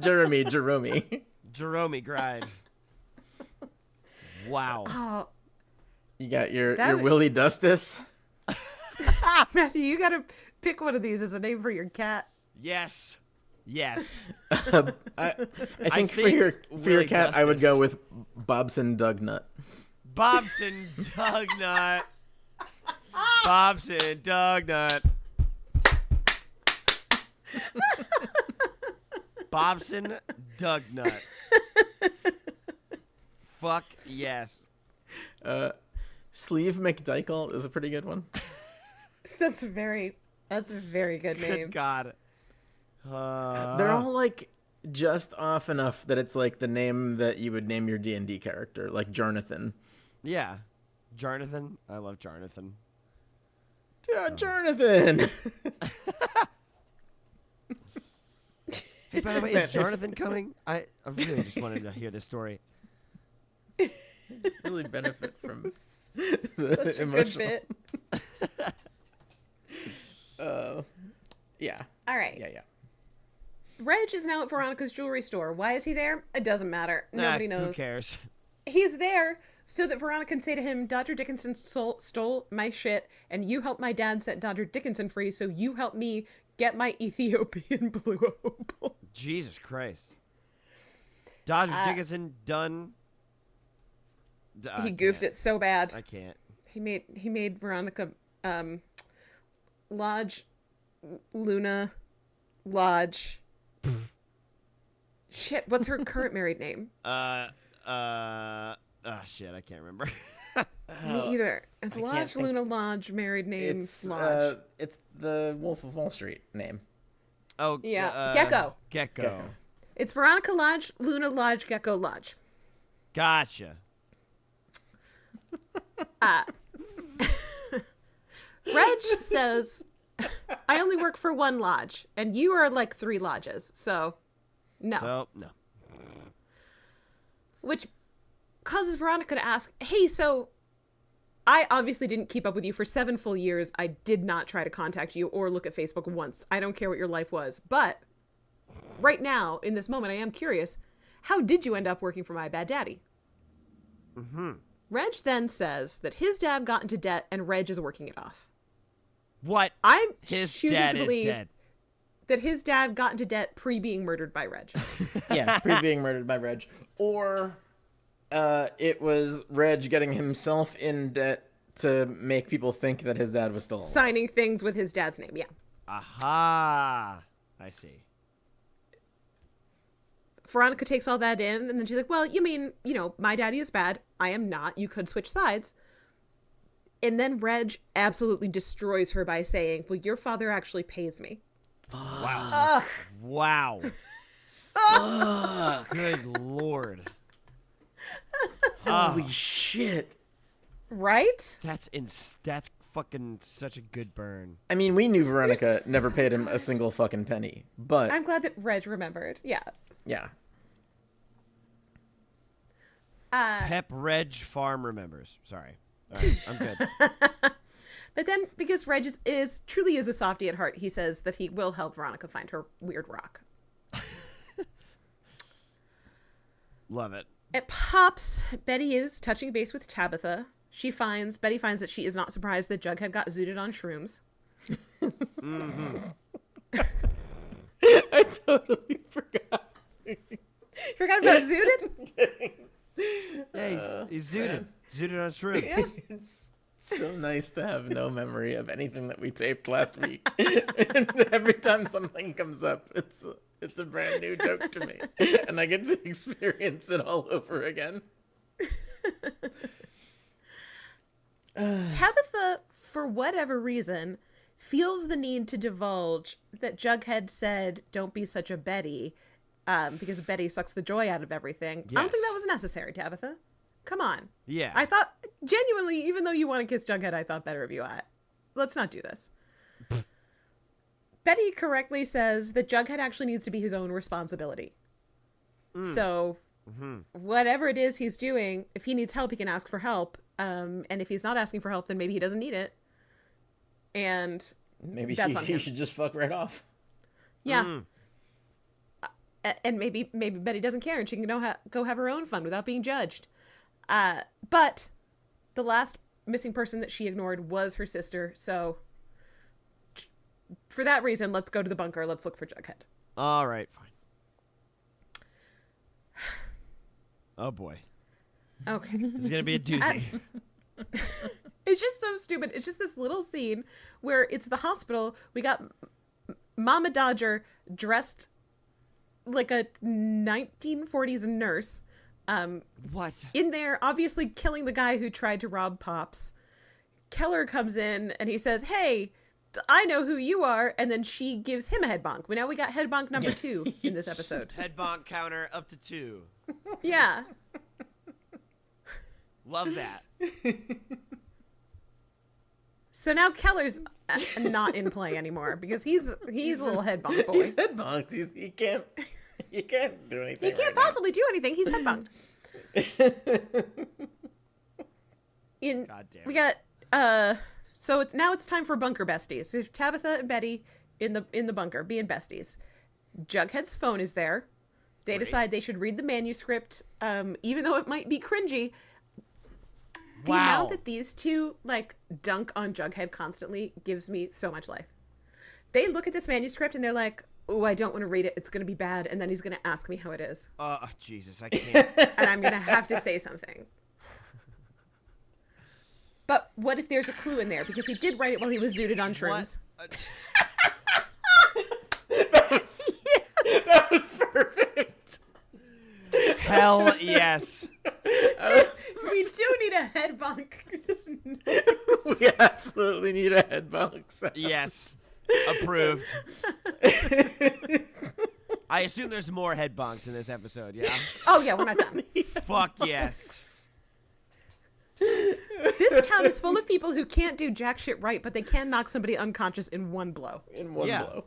Jeremy, Jerome. Jerome Gride. Wow. Oh, you got your Willie Dustus? Matthew, you got to pick one of these as a name for your cat. Yes. Yes. I think for your cat, Dustus. I would go with Bobson Dugnut. Bobson Dugnut. Bobson Dugnut. Bobson Dugnut. Fuck yes. Sleeve McDykel is a pretty good one. That's a very good name. Good God. They're all like just off enough that it's like the name that you would name your D&D character, like Jarnathan. Yeah. Jarnathan. I love Jarnathan. Yeah, Jarnathan. Hey, by the way, is Jarnathan coming? I really just wanted to hear this story. Really benefit from such a good bit. Yeah. All right. Yeah. Reg is now at Veronica's jewelry store. Why is he there? It doesn't matter. Nobody knows. Who cares? He's there so that Veronica can say to him, "Dr. Dickinson stole my shit, and you helped my dad set Dr. Dickinson free, so you helped me get my Ethiopian blue opal." Jesus Christ. Dr. Dickinson done. He goofed it so bad. I can't. He made Veronica Lodge Luna Lodge. Shit, what's her current married name? Shit, I can't remember. Me either. It's Lodge Luna Lodge, married name Lodge. It's the Wolf of Wall Street name. Oh, yeah. Gecko. It's Veronica Lodge, Luna Lodge, Gecko Lodge. Gotcha. Reg says, "I only work for one lodge, and you are like 3 lodges, so no." Which causes Veronica to ask, "Hey, so I obviously didn't keep up with you for 7 full years. I did not try to contact you or look at Facebook once. I don't care what your life was. But right now, in this moment, I am curious. How did you end up working for my bad daddy?" Mm-hmm. Reg then says that his dad got into debt and Reg is working it off. What? I'm his choosing dad to believe is dead. that his dad got into debt pre-being murdered by Reg. Yeah, pre-being murdered by Reg. Or it was Reg getting himself in debt to make people think that his dad was still alive. Signing things with his dad's name, yeah. Aha! I see. Veronica takes all that in, and then she's like, "Well, you mean, my daddy is bad. I am not. You could switch sides." And then Reg absolutely destroys her by saying, "Well, your father actually pays me." Wow. Ugh. Wow. Fuck. Good Lord. Holy shit. Right? That's fucking such a good burn. I mean, we knew Veronica never paid him a single fucking penny, but I'm glad that Reg remembered. Yeah. Yeah. Pep Reg Farm remembers. Sorry. All right, I'm good. But then, because Reg truly is a softie at heart, he says that he will help Veronica find her weird rock. Love it. It pops. Betty is touching base with Tabitha. Betty finds that she is not surprised that Jughead got zooted on shrooms. Mm-hmm. I totally forgot. Forgot about zooted? Yeah, he's zooted. Zooted on shrooms. Yeah. It's so nice to have no memory of anything that we taped last week. And every time something comes up, it's a brand new joke to me. And I get to experience it all over again. Tabitha, for whatever reason, feels the need to divulge that Jughead said, "Don't be such a Betty," because Betty sucks the joy out of everything. Yes. I don't think that was necessary, Tabitha. Come on. Yeah. I thought, genuinely, even though you want to kiss Jughead, I thought better of you. Let's not do this. Betty correctly says that Jughead actually needs to be his own responsibility. So, whatever it is he's doing, if he needs help, he can ask for help. And if he's not asking for help, then maybe he doesn't need it. And maybe he should just fuck right off. Yeah. And maybe Betty doesn't care and she can go have her own fun without being judged. But the last missing person that she ignored was her sister. So for that reason, let's go to the bunker. Let's look for Jughead. All right, fine. Oh, boy. Okay. It's going to be a doozy. It's just so stupid. It's just this little scene where it's the hospital. We got Mama Dodger dressed like a 1940s nurse. What? In there, obviously killing the guy who tried to rob Pops. Keller comes in and he says, "Hey, I know who you are," and then she gives him a head bonk. Well, now we got head bonk number 2 in this episode. Head bonk counter up to 2. Yeah. Love that. So now Keller's not in play anymore because he's a little head bonk boy. He's head bonked. He can't do anything. He can't possibly do anything. He's head bonked. God damn. We got so it's time for bunker besties. So Tabitha and Betty in the bunker being besties. Jughead's phone is there. They decide they should read the manuscript, even though it might be cringy. The amount that these two dunk on Jughead constantly gives me so much life. They look at this manuscript and they're like, "Oh, I don't want to read it. It's going to be bad." And then he's going to ask me how it is. Jesus, I can't. And I'm going to have to say something. But what if there's a clue in there? Because he did write it while he was zooted on shrooms. That was perfect. Hell yes. We do need a head bonk. We absolutely need a head bonk. Yes. Approved. I assume there's more head bonks in this episode, yeah? Oh, yeah, we're not done. Fuck yes. This town is full of people who can't do jack shit right, but they can knock somebody unconscious in one blow. Blow.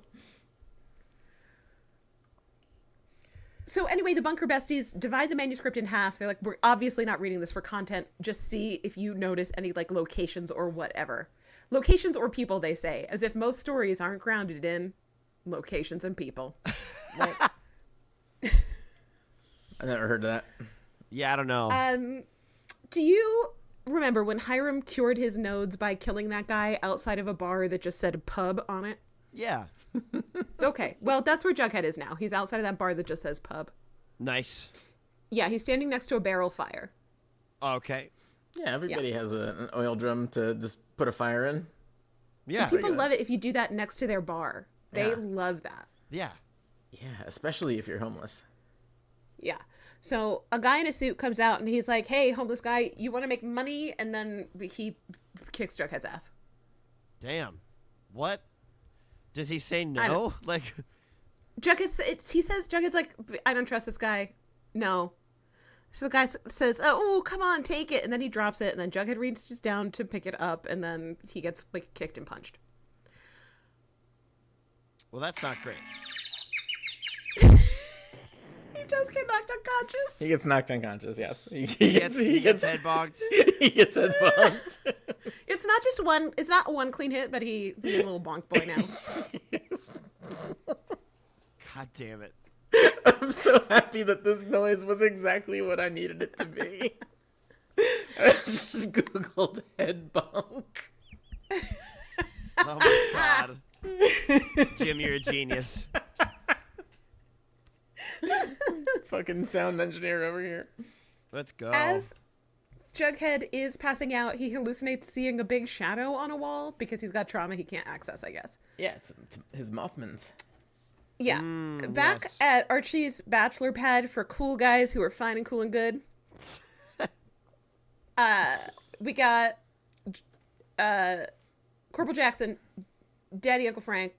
So anyway, the bunker besties divide the manuscript in half. They're like, "We're obviously not reading this for content. Just see if you notice any locations or whatever. Locations or people," they say, as if most stories aren't grounded in locations and people. I never heard of that. Yeah, I don't know. Do you remember when Hiram cured his nodes by killing that guy outside of a bar that just said pub on it? Yeah. Okay, well, that's where Jughead is now. He's outside of that bar that just says pub. Nice. Yeah, he's standing next to a barrel fire. Okay. Yeah, everybody has an oil drum to just put a fire in. Yeah. And people love it if you do that next to their bar. They love that. Yeah. Yeah, especially if you're homeless. Yeah. So a guy in a suit comes out and he's like, "Hey, homeless guy, you want to make money?" And then he kicks Jughead's ass. Damn. What? Does he say no? Jughead, he says, Jughead's like, "I don't trust this guy. No." So the guy says, "Oh, come on, take it." And then he drops it. And then Jughead reaches down to pick it up. And then he gets kicked and punched. Well, that's not great. He does get knocked unconscious. He gets knocked unconscious, yes. He gets head bonked. He gets head bonked. It's not just one. It's not one clean hit, but he's a little bonk boy now. Yes. God damn it. I'm so happy that this noise was exactly what I needed it to be. I just Googled head bonk. Oh my god. Jim, you're a genius. Fucking sound engineer over here. Let's go. As Jughead is passing out, he hallucinates seeing a big shadow on a wall because he's got trauma he can't access, I guess. Yeah, it's his Mothman's. Yeah. Back at Archie's bachelor pad for cool guys who are fine and cool and good. We got Corporal Jackson, Daddy Uncle Frank,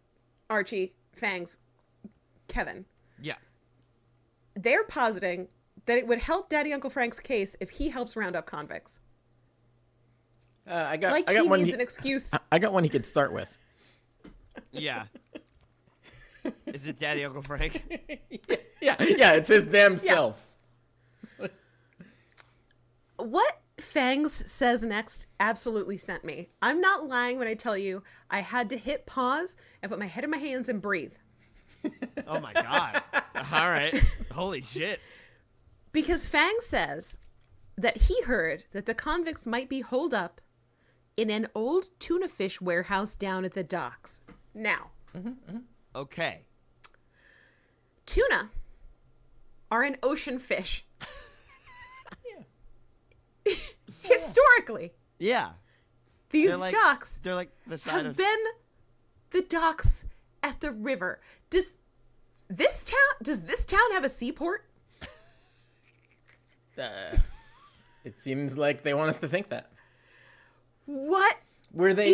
Archie, Fangs, Kevin. Yeah. They're positing that it would help Daddy Uncle Frank's case if he helps round up convicts. I got he one. Needs an excuse. I got one he could start with. Yeah. Is it Daddy Uncle Frank? Yeah, it's his damn self. What Fangs says next absolutely sent me. I'm not lying when I tell you I had to hit pause and put my head in my hands and breathe. Oh my God. All right. Holy shit. Because Fangs says that he heard that the convicts might be holed up in an old tuna fish warehouse down at the docks. Now. Okay. Tuna are an ocean fish. Historically. Yeah. These docks they're like the side have been the docks at the river. Does this town have a seaport? It seems like they want us to think that. What where they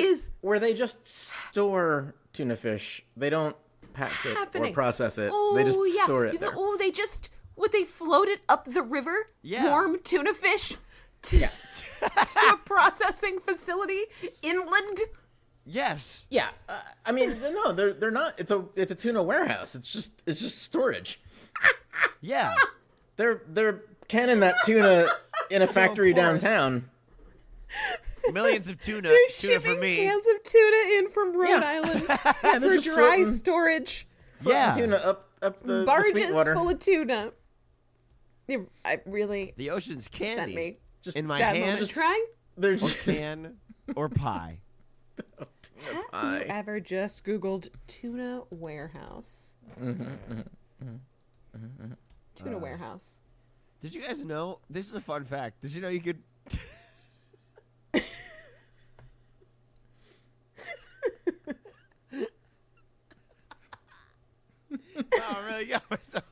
just store tuna fish. They don't pack it or process it. They just store it there. They float it up the river? Yeah. Warm tuna fish to a processing facility inland? Yes. Yeah. I mean, no, they're not. It's a tuna warehouse. It's just storage. Yeah. They're canning that tuna in a factory downtown. Millions of tuna. They're Tuna for shipping me. cans of tuna in from Rhode Island Yeah, for dry storage. Tuna up the Barges Sweetwater. full of tuna. The ocean's candy. sent me. Just in my That hand. moment trying. They're Or just can or pie. tuna Have pie. you ever just Googled tuna warehouse? Tuna warehouse. Did you guys know? This is a fun fact. Did you know you could? Oh, I really got myself.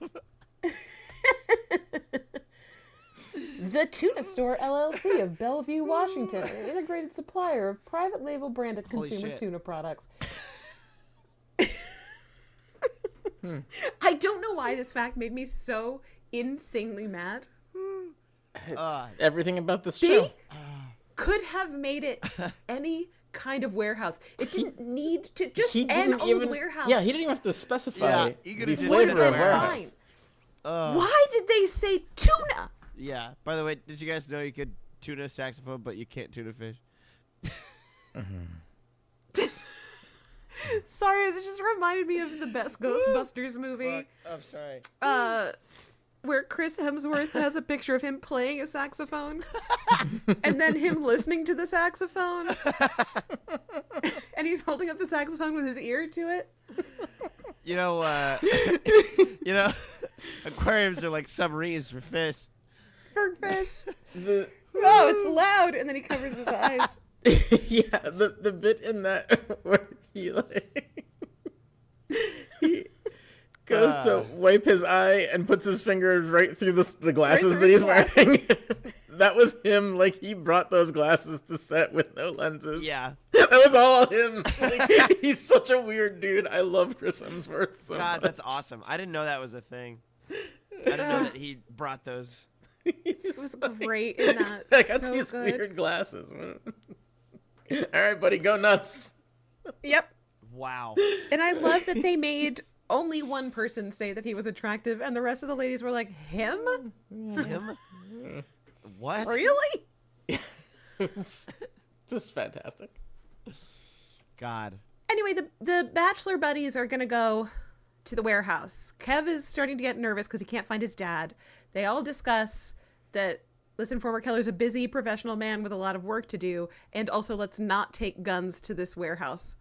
The Tuna Store LLC of Bellevue, Washington, an integrated supplier of private label branded Holy consumer shit. tuna products. I don't know why this fact made me so insanely mad. It's everything about this They show. could have made it any kind of warehouse. It didn't need to just He an didn't old even. warehouse. Yeah, he didn't even have to specify Yeah, he could the have just flavor said of warehouse. warehouse. Why did they say tuna? Yeah. By the way, did you guys know you could tuna saxophone, but you can't tuna fish? Sorry, it just reminded me of the best Ghostbusters movie. I'm sorry. Where Chris Hemsworth has a picture of him playing a saxophone and then him listening to the saxophone. And he's holding up the saxophone with his ear to it. You know, aquariums are like submarines for fish. For fish. Oh, it's loud. And then he covers his eyes. Yeah, the bit in that where he goes to wipe his eye and puts his fingers right through the glasses that he's wearing. That was him. Like, he brought those glasses to set with no lenses. Yeah. That was all him. Like, he's such a weird dude. I love Chris Hemsworth so God, much. that's awesome. I didn't know that was a thing. I didn't know that he brought those. It was great in that. I got so these good. weird glasses. All right, buddy, go nuts. Yep. Wow. And I love that they made only one person say that he was attractive, and the rest of the ladies were like, him? Him? What? Really? It's just fantastic. God. Anyway, the Bachelor buddies are going to go to the warehouse. Kev is starting to get nervous because he can't find his dad. They all discuss that, listen, former Keller's a busy professional man with a lot of work to do, and also let's not take guns to this warehouse.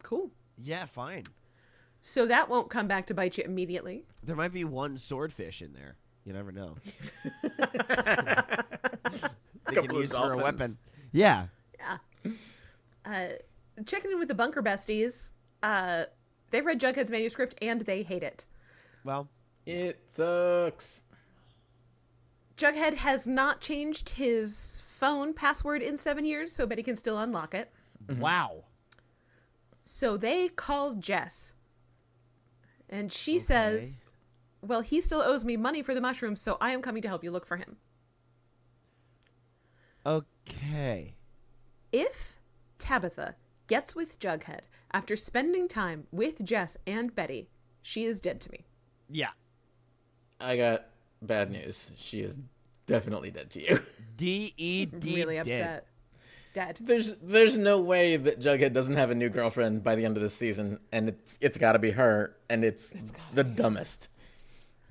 Cool. Yeah, fine. So that won't come back to bite you immediately. There might be one swordfish in there. You never know. They can use for a weapon. Yeah. Yeah. Checking in with the bunker besties. They've read Jughead's manuscript and they hate it. Well, it sucks. Jughead has not changed his phone password in 7 years, so Betty can still unlock it. Wow. So they call Jess. And she says, well, he still owes me money for the mushrooms, so I am coming to help you look for him. Okay. If Tabitha gets with Jughead after spending time with Jess and Betty, she is dead to me. Yeah. I got bad news. She is definitely dead to you. D-E-D. Really upset. Dead. There's no way that Jughead doesn't have a new girlfriend by the end of this season, and it's got to be her, and it's the dumbest.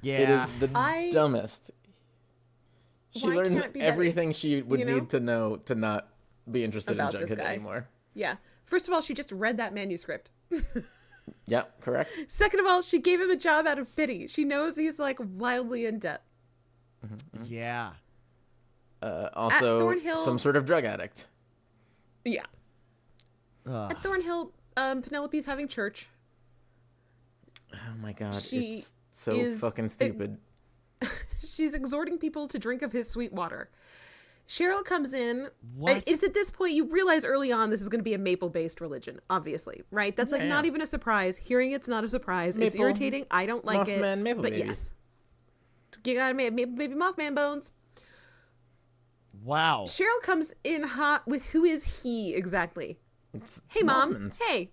Yeah. It is the dumbest. She learns everything she would need to know to not be interested in Jughead anymore. Yeah. First of all, she just read that manuscript. Yep, correct. Second of all, she gave him a job out of pity. She knows he's like wildly in debt. Mm-hmm. Yeah. Also, Thornhill, some sort of drug addict. Yeah. At Thornhill, Penelope's having church. Oh my god, it's so fucking stupid. She's exhorting people to drink of his sweet water. Cheryl comes in. What? It's at this point you realize early on this is going to be a maple-based religion, obviously, right? That's like not even a surprise. Hearing it's not a surprise. It's irritating. I don't like Mothman, it. But yes. You gotta make baby Mothman bones. Wow. Cheryl comes in hot with who is he exactly? Hey, Mom. Mothman's. Hey.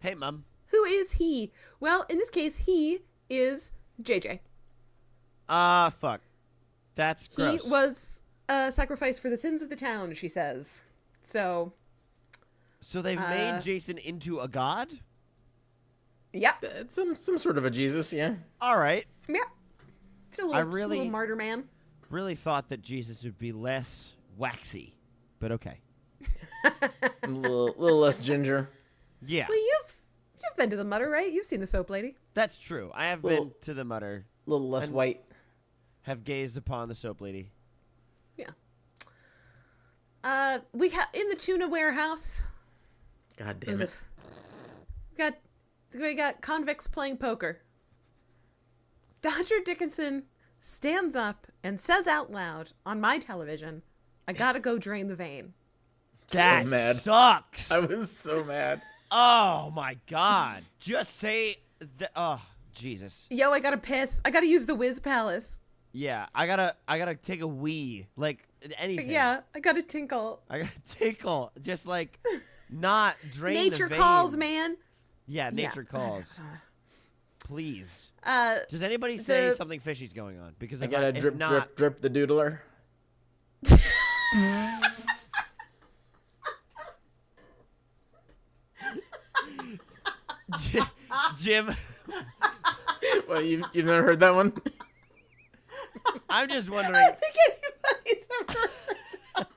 Hey, Mom. Who is he? Well, in this case, he is JJ. Fuck. That's gross. He was sacrificed for the sins of the town, she says. So they've made Jason into a god? Yeah. It's some sort of a Jesus, yeah. All right. Yeah. Just a little martyr man. Really thought that Jesus would be less waxy, but okay. A little less ginger. Yeah. Well, you've been to the Mutter, right? You've seen the soap lady. That's true. I have been to the Mutter. A little less white. Have gazed upon the soap lady. Yeah. We in the tuna warehouse. God damn it. We got convicts playing poker. Dodger Dickinson stands up and says out loud on my television, I gotta go drain the vein. That so mad. Sucks. I was so mad. Oh my god. Just say that. Oh, Jesus. Yo, I gotta piss. I gotta use the Whiz Palace. Yeah, I gotta take a wee. Like, anything. Yeah, I gotta tinkle. I gotta tinkle. Just like, not drain Nature the vein. calls, man. Yeah, nature calls. Please. Does anybody say something fishy's going on? Because I gotta drip the doodler. Jim. Well, you've never heard that one? I'm just wondering. I don't think anybody's ever heard that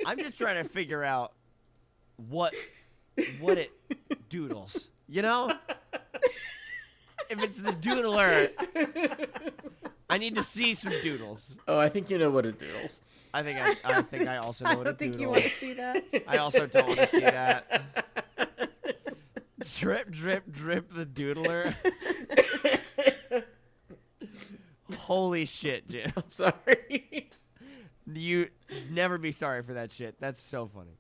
I'm just trying to figure out what it doodles. You know? If it's the doodler, I need to see some doodles. Oh, I think you know what it doodles. I think I also know what it doodles. I don't think you want to see that. I also don't want to see that. Drip, drip, drip the doodler. Holy shit, Jim. I'm sorry. You never be sorry for that shit. That's so funny.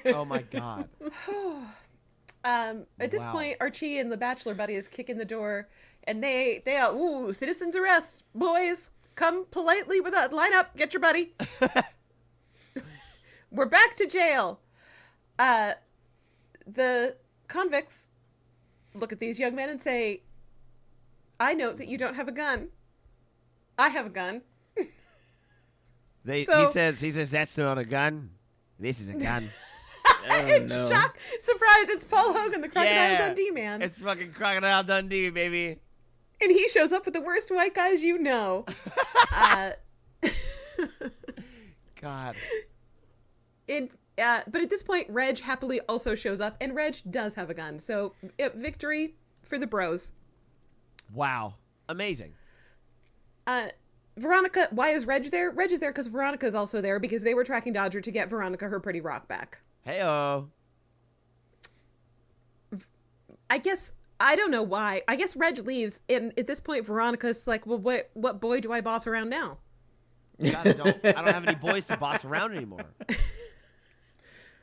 Oh my god. At this point, Archie and the Bachelor buddies kick in the door, and they are, ooh, citizen's arrest, boys. Come politely with us. Line up. Get your buddy. We're back to jail. The convicts look at these young men and say, I note that you don't have a gun. I have a gun. He says, that's not a gun. This is a gun. Oh, no. Shock! Surprise! It's Paul Hogan, the Crocodile Dundee man. It's fucking Crocodile Dundee, baby. And he shows up with the worst white guys you know. God. But at this point, Reg happily also shows up, and Reg does have a gun. So, victory for the bros. Wow. Amazing. Veronica, why is Reg there? Reg is there because Veronica is also there because they were tracking Dodger to get Veronica her pretty rock back. Hey-oh. I guess I don't know why. I guess Reg leaves, and at this point, Veronica's like, well, what boy do I boss around now? God, I don't have any boys to boss around anymore.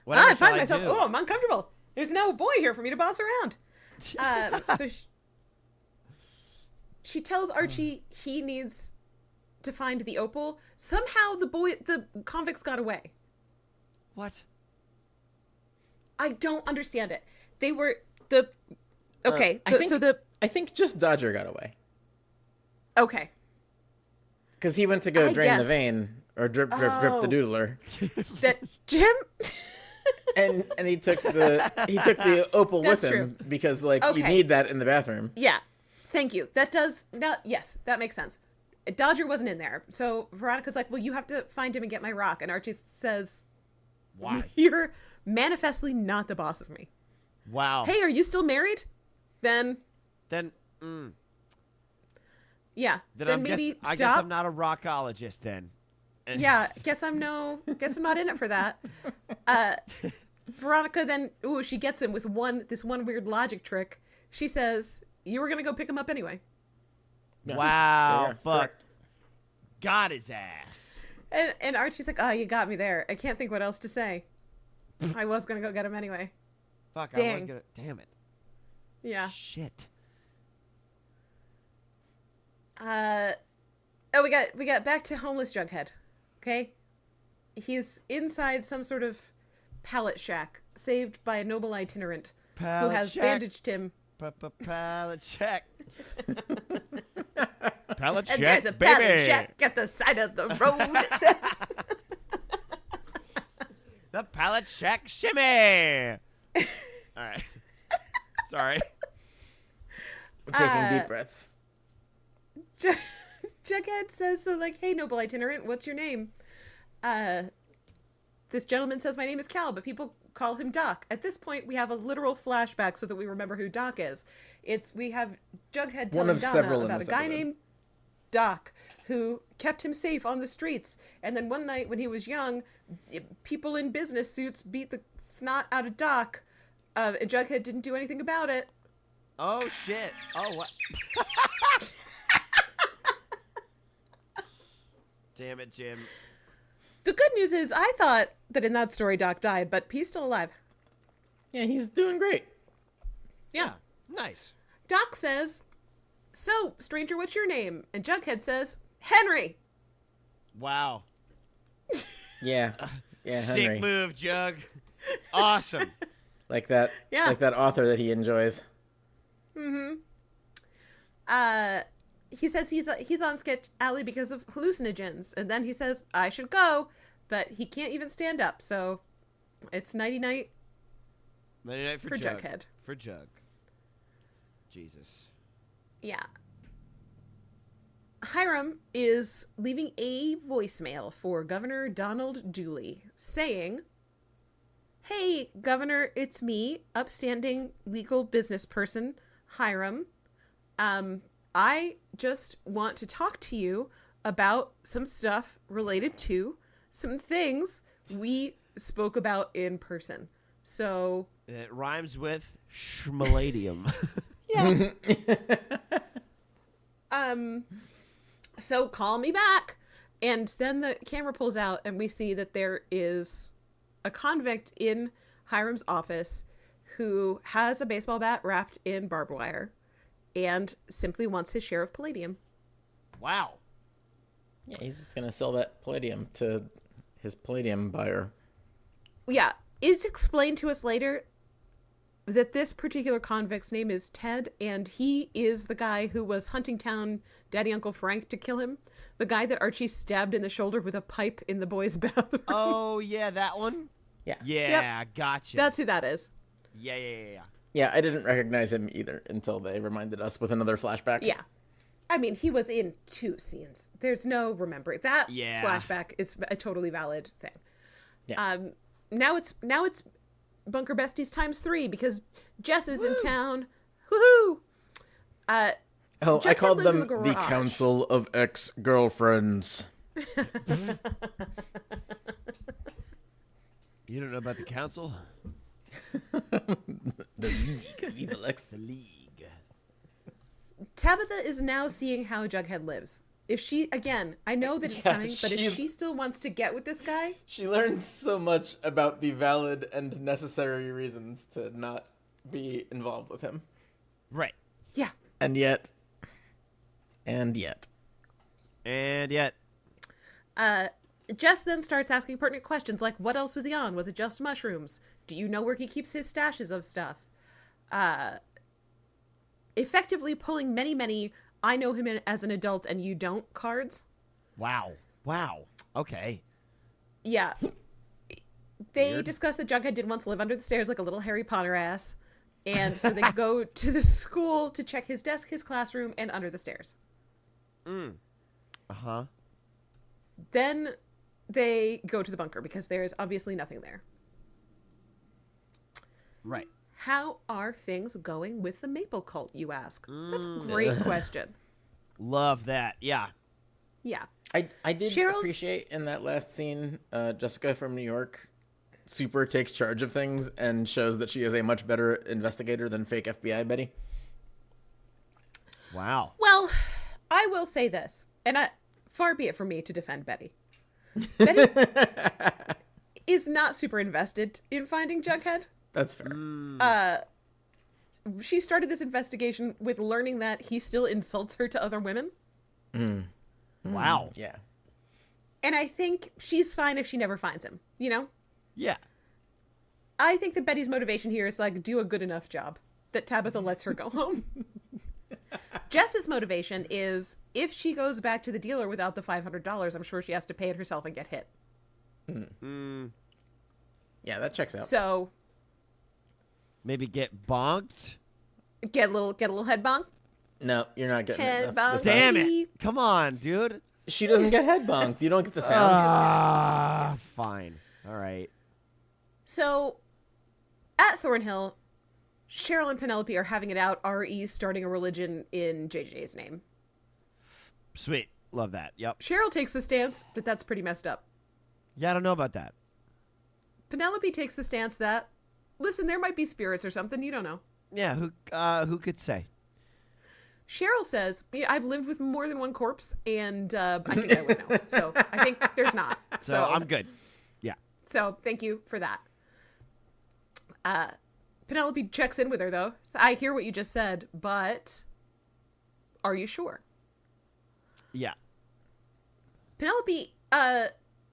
I find myself, I'm uncomfortable. There's no boy here for me to boss around. So she tells Archie he needs to find the opal. Somehow the convicts got away. What? I don't understand it. They were I think just Dodger got away. Okay. Because he went to go drain the vein or drip the doodler. That Jim. and he took the opal with him because you need that in the bathroom. Yeah. Thank you. Yes, that makes sense. Dodger wasn't in there. So Veronica's like, well, you have to find him and get my rock. And Archie says, why? You're manifestly not the boss of me. Wow. Hey, are you still married? Then. Yeah. Then maybe stop. I guess I'm not a rockologist then. Yeah. Guess I'm not in it for that. Veronica then, she gets him with this one weird logic trick. She says, you were going to go pick him up anyway. Wow. But got his ass. And Archie's like, you got me there. I can't think what else to say. I was going to go get him anyway. Fuck, Dang. I was going to. Damn it. Yeah. Shit. We got back to homeless Jughead. Okay? He's inside some sort of pallet shack, saved by a noble itinerant who has bandaged him. Pallet shack. Pallet shack, and there's a pallet shack at the side of the road, it says. The pallet shack shimmy. All right. Sorry. I'm taking deep breaths. Jughead says, hey, noble itinerant, what's your name? This gentleman says, my name is Cal, but people call him Doc. At this point, we have a literal flashback so that we remember who Doc is. We have Jughead telling Donna about a guy named Doc who kept him safe on the streets. And then one night when he was young, people in business suits beat the snot out of Doc, and Jughead didn't do anything about it. Oh, shit. Oh, what? Damn it, Jim. The good news is I thought that in that story Doc died, but he's still alive. Yeah, he's doing great. Yeah. Nice. Doc says, so, stranger, what's your name? And Jughead says, Henry. Wow. Yeah, Sick Henry. move, Jug. Awesome. Like that author that he enjoys. Mm-hmm. He says he's on Sketch Alley because of hallucinogens, and then he says I should go, but he can't even stand up, so it's nighty-night. Nighty-night for Jughead. For Jug. Jesus. Yeah. Hiram is leaving a voicemail for Governor Donald Dooley, saying, hey, Governor, it's me, upstanding legal business person, Hiram. I just want to talk to you about some stuff related to some things we spoke about in person. So it rhymes with schmaladium. Yeah. So call me back. And then the camera pulls out and we see that there is a convict in Hiram's office who has a baseball bat wrapped in barbed wire and simply wants his share of palladium. Wow. Yeah, he's going to sell that palladium to his palladium buyer. Yeah, it's explained to us later that this particular convict's name is Ted, and he is the guy who was hunting down Daddy Uncle Frank to kill him. The guy that Archie stabbed in the shoulder with a pipe in the boys' bathroom. Oh, yeah, that one? Yeah. Yeah, yep. Gotcha. That's who that is. Yeah. Yeah, I didn't recognize him either until they reminded us with another flashback. Yeah. I mean, he was in 2 scenes. There's no remembering. That flashback is a totally valid thing. Yeah. Now it's Bunker Besties times 3 because Jess is in town. Woohoo! I called them the Council of Ex-Girlfriends. You don't know about the council? The League of Evil Ex. The League. Tabitha is now seeing how Jughead lives. If she, again, I know that it's coming, but if she still wants to get with this guy... She learns so much about the valid and necessary reasons to not be involved with him. Right. Yeah. And yet... Jess then starts asking pertinent questions like, what else was he on? Was it just mushrooms? Do you know where he keeps his stashes of stuff? Effectively pulling many, I know him as an adult and you don't cards. Wow. Okay. Yeah. They discuss that Jughead did once live under the stairs like a little Harry Potter ass. And so they go to the school to check his desk, his classroom, and under the stairs. Uh-huh. Then they go to the bunker because there's obviously nothing there. Right. How are things going with the Maple cult, you ask? That's a great question. Love that. Yeah. Yeah. I did appreciate in that last scene, Jessica from New York super takes charge of things and shows that she is a much better investigator than fake FBI Betty. Wow. Well, I will say this, and far be it from me to defend Betty. Betty is not super invested in finding Jughead. That's fair. She started this investigation with learning that he still insults her to other women. Wow. Yeah. And I think she's fine if she never finds him, you know? Yeah. I think that Betty's motivation here is like, do a good enough job that Tabitha lets her go home. Jess's motivation is if she goes back to the dealer without the $500, I'm sure she has to pay it herself and get hit. Yeah, that checks out. So maybe get bonked? Get a little head bonk. No, you're not getting head it. Bonk. Damn it. Come on, dude. She doesn't get head bonked. You don't get the sound. Fine. All right. So, at Thornhill, Cheryl and Penelope are having it out. RE's starting a religion in JJ's name. Sweet. Love that. Yep. Cheryl takes the stance that that's pretty messed up. Yeah, I don't know about that. Penelope takes the stance that, listen, there might be spirits or something. You don't know. Yeah, who could say? Cheryl says, yeah, I've lived with more than one corpse, and I think I would know. So I think there's not. So I'm good. Yeah. So thank you for that. Penelope checks in with her, though. So I hear what you just said, but are you sure? Yeah. Penelope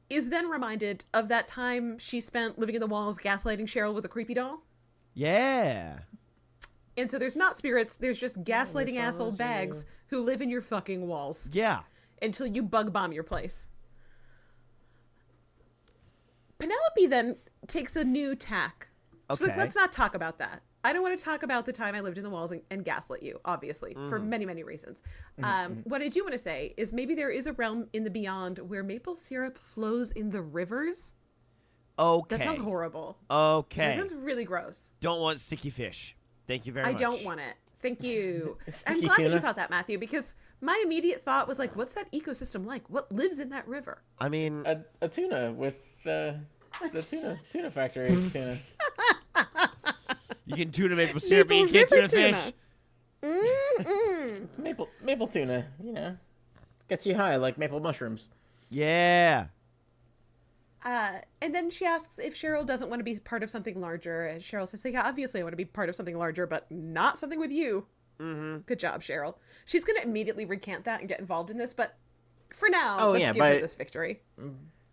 is then reminded of that time she spent living in the walls gaslighting Cheryl with a creepy doll. Yeah. And so there's not spirits, there's just gaslighting asshole bags who live in your fucking walls. Yeah. Until you bug bomb your place. Penelope then takes a new tack. She's like, let's not talk about that. I don't want to talk about the time I lived in the walls and gaslit you, obviously, for many, many reasons. What I do want to say is maybe there is a realm in the beyond where maple syrup flows in the rivers. Okay. That sounds horrible. Okay. That sounds really gross. Don't want sticky fish. Thank you very much. I don't want it. Thank you. I'm glad that you thought that, Matthew, because my immediate thought was like, what's that ecosystem like? What lives in that river? I mean... A tuna with the tuna factory tuna. You can tuna maple syrup, but you can't tuna fish. Maple tuna, you know, gets you high like maple mushrooms. Yeah. And then she asks if Cheryl doesn't want to be part of something larger. And Cheryl says, yeah, obviously I want to be part of something larger, but not something with you. Good job, Cheryl. She's going to immediately recant that and get involved in this, but for now, let's give her this victory.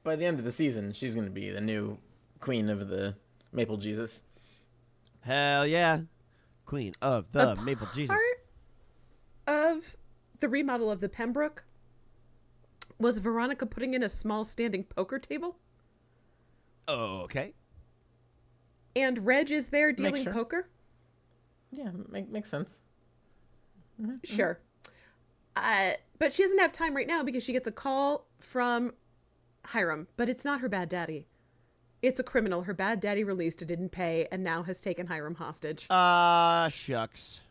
By the end of the season, she's going to be the new queen of the Maple Jesus. Hell yeah. Queen of the Maple Jesus. Part of the remodel of the Pembroke was Veronica putting in a small standing poker table. Oh, okay. And Reg is there dealing poker. Yeah, makes sense. Sure. But she doesn't have time right now because she gets a call from Hiram, but it's not her bad daddy. It's a criminal her bad daddy released and didn't pay and now has taken Hiram hostage. Shucks.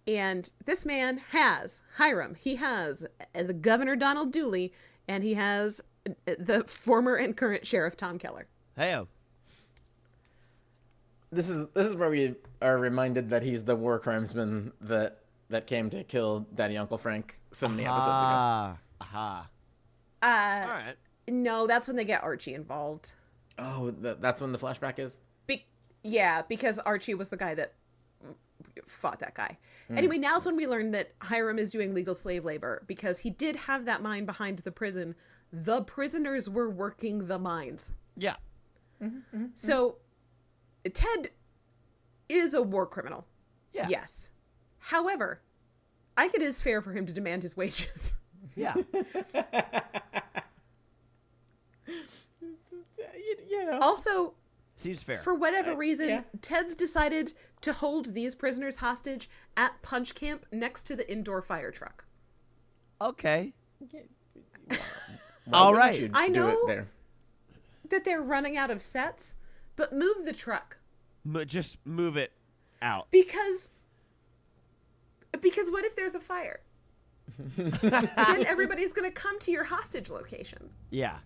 And this man has Hiram. He has the Governor Donald Dooley, and he has the former and current Sheriff Tom Keller. Hey-o. This is where we are reminded that he's the war crimesman that that came to kill Daddy Uncle Frank so many episodes ago. All right. No, that's when they get Archie involved. Oh, that's when the flashback is? Yeah, because Archie was the guy that fought that guy. Anyway, now's when we learn that Hiram is doing legal slave labor because he did have that mine behind the prison. The prisoners were working the mines. Yeah. So Ted is a war criminal. Yeah. Yes. However, I think it is fair for him to demand his wages. Yeah. You know. Also, seems fair. For whatever reason, Ted's decided to hold these prisoners hostage at Punch Camp next to the indoor fire truck. Okay. Why all wouldn't right. you I do know it there? that they're running out of sets, but move the truck. Just move it out. Because what if there's a fire? Then everybody's going to come to your hostage location. Yeah.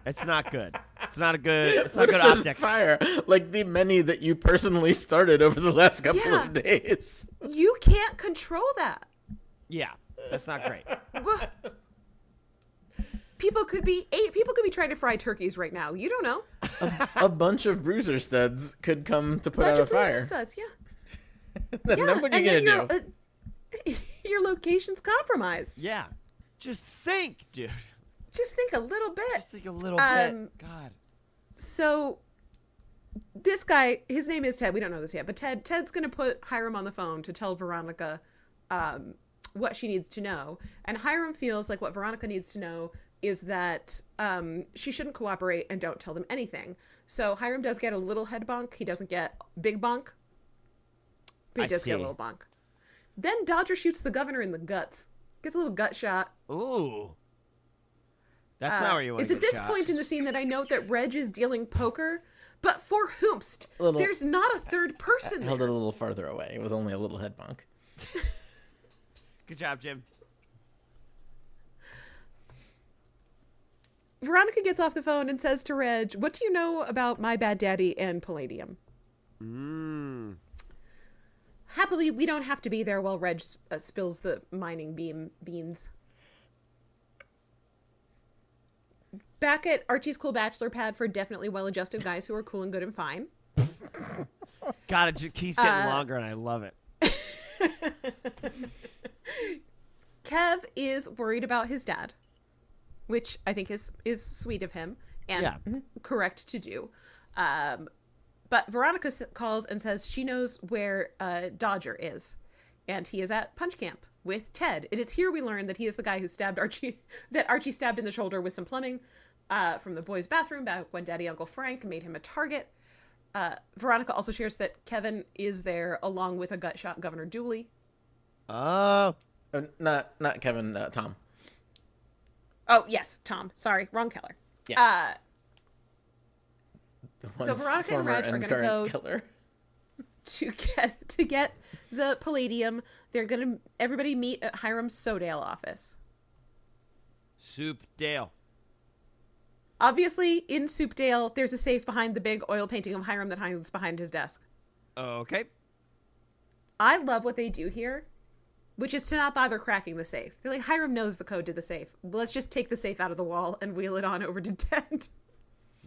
It's not good. It's not good What if there's optics. fire, like the many that you personally started over the last couple of days. You can't control that. Yeah. That's not great. People could be trying to fry turkeys right now. You don't know. A bunch of bruiser studs could come to put out a fire. Studs, yeah. Then what are you gonna do? Your location's compromised. Yeah. Just think, dude. Just think a little bit. Just think a little bit. God. So this guy, his name is Ted. We don't know this yet, but Ted's going to put Hiram on the phone to tell Veronica what she needs to know. And Hiram feels like what Veronica needs to know is that she shouldn't cooperate and don't tell them anything. So Hiram does get a little head bonk. He doesn't get big bonk. But he does get a little bonk. Then Dodger shoots the governor in the guts. Gets a little gut shot. Ooh. That's not where you want to to get get It's at shot. this point in the scene that I note that Reg is dealing poker, but for whomst? There's not a third person. I held it a little farther away. It was only a little head bonk. Good job, Jim. Veronica gets off the phone and says to Reg, "What do you know about My Bad Daddy and Palladium?" Happily, we don't have to be there while Reg spills the mining beans. Back at Archie's cool bachelor pad for definitely well-adjusted guys who are cool and good and fine. God, it keeps getting longer, and I love it. Kev is worried about his dad, which I think is sweet of him and correct to do. But Veronica calls and says she knows where Dodger is, and he is at Punch Camp with Ted. It is here we learn that he is the guy who stabbed Archie, that Archie stabbed in the shoulder with some plumbing from the boys' bathroom back when Daddy Uncle Frank made him a target. Veronica also shares that Kevin is there along with a gut shot Governor Dooley. Oh. Not Kevin, Tom. Oh, yes, Tom. Sorry, wrong Keller. Yeah. So Veronica and Reg are going to go killer. to get the Palladium. They're going to everybody meet at Hiram's Sodale office. Soupdale. Obviously, in Soupdale, there's a safe behind the big oil painting of Hiram that hangs behind his desk. Okay. I love what they do here, which is to not bother cracking the safe. They're like, Hiram knows the code to the safe. Let's just take the safe out of the wall and wheel it on over to Ted.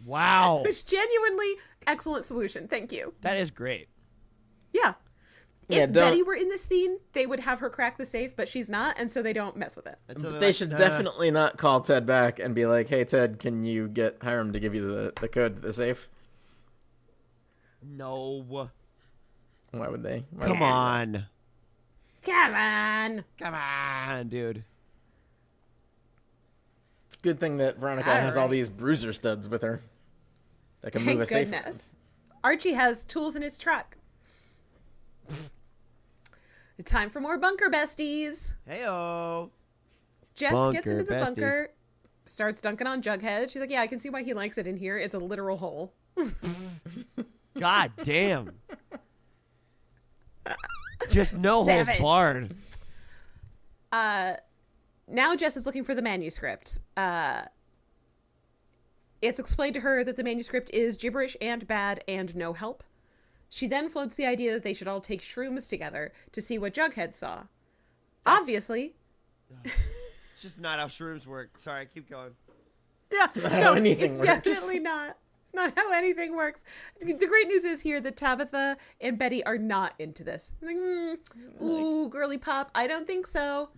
Wow. Which genuinely excellent solution. Thank you. That is great. Yeah. If Betty were in this scene, they would have her crack the safe, but she's not, and so they don't mess with it. But they should definitely not call Ted back and be like, "Hey, Ted, can you get Hiram to give you the code to the safe?" No. Why would they? Come on. Come on. Come on, dude. It's a good thing that Veronica has all these bruiser studs with her that can move a safe. Thank goodness. Archie has tools in his truck. Time for more bunker besties. Heyo. Jess gets into the bunker, starts dunking on Jughead. She's like, "Yeah, I can see why he likes it in here. It's a literal hole." God damn. Just no Savage. holes barred. Now Jess is looking for the manuscript. It's explained to her that the manuscript is gibberish and bad and no help. She then floats the idea that they should all take shrooms together to see what Jughead saw. Obviously. It's just not how shrooms work. Sorry, keep going. Yeah, not how anything it's works. definitely not. It's not how anything works. The great news is here that Tabitha and Betty are not into this. Like, ooh, girly pop. I don't think so.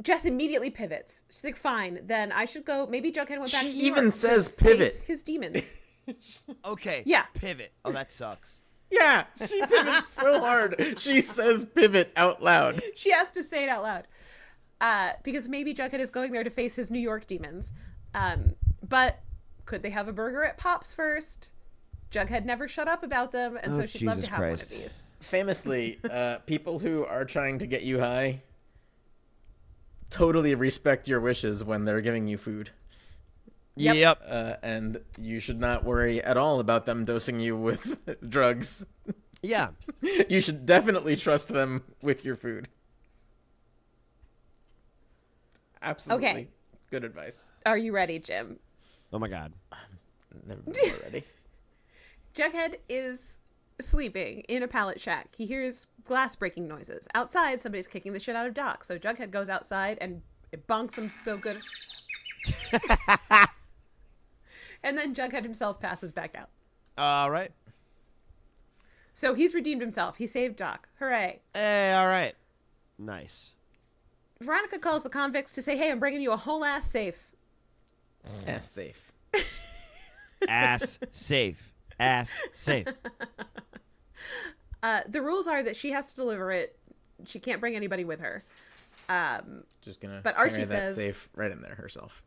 Jess immediately pivots. She's like, fine, then I should go. Maybe Jughead went back to New York. She even says to pivot. face his demons. Okay. Yeah. Pivot. Oh, that sucks. Yeah, she pivots so hard. She says pivot out loud. She has to say it out loud. Because maybe Jughead is going there to face his New York demons. But could they have a burger at Pop's first? Jughead never shut up about them, and so she'd love to have one of these. Famously, people who are trying to get you high totally respect your wishes when they're giving you food. Yep. And you should not worry at all about them dosing you with drugs. Yeah. You should definitely trust them with your food. Absolutely. Okay. Good advice. Are you ready, Jim? Oh my God. Never been more ready. Jughead is sleeping in a pallet shack. He hears glass breaking noises. Outside, somebody's kicking the shit out of Doc. So Jughead goes outside and it bonks him so good. And then Jughead himself passes back out. All right. So he's redeemed himself. He saved Doc. Hooray. Hey, all right. Nice. Veronica calls the convicts to say, hey, I'm bringing you a whole ass safe. Ass safe. Ass safe. Ass safe. The rules are that she has to deliver it. She can't bring anybody with her. Just gonna but Archie carry that says, safe right in there herself.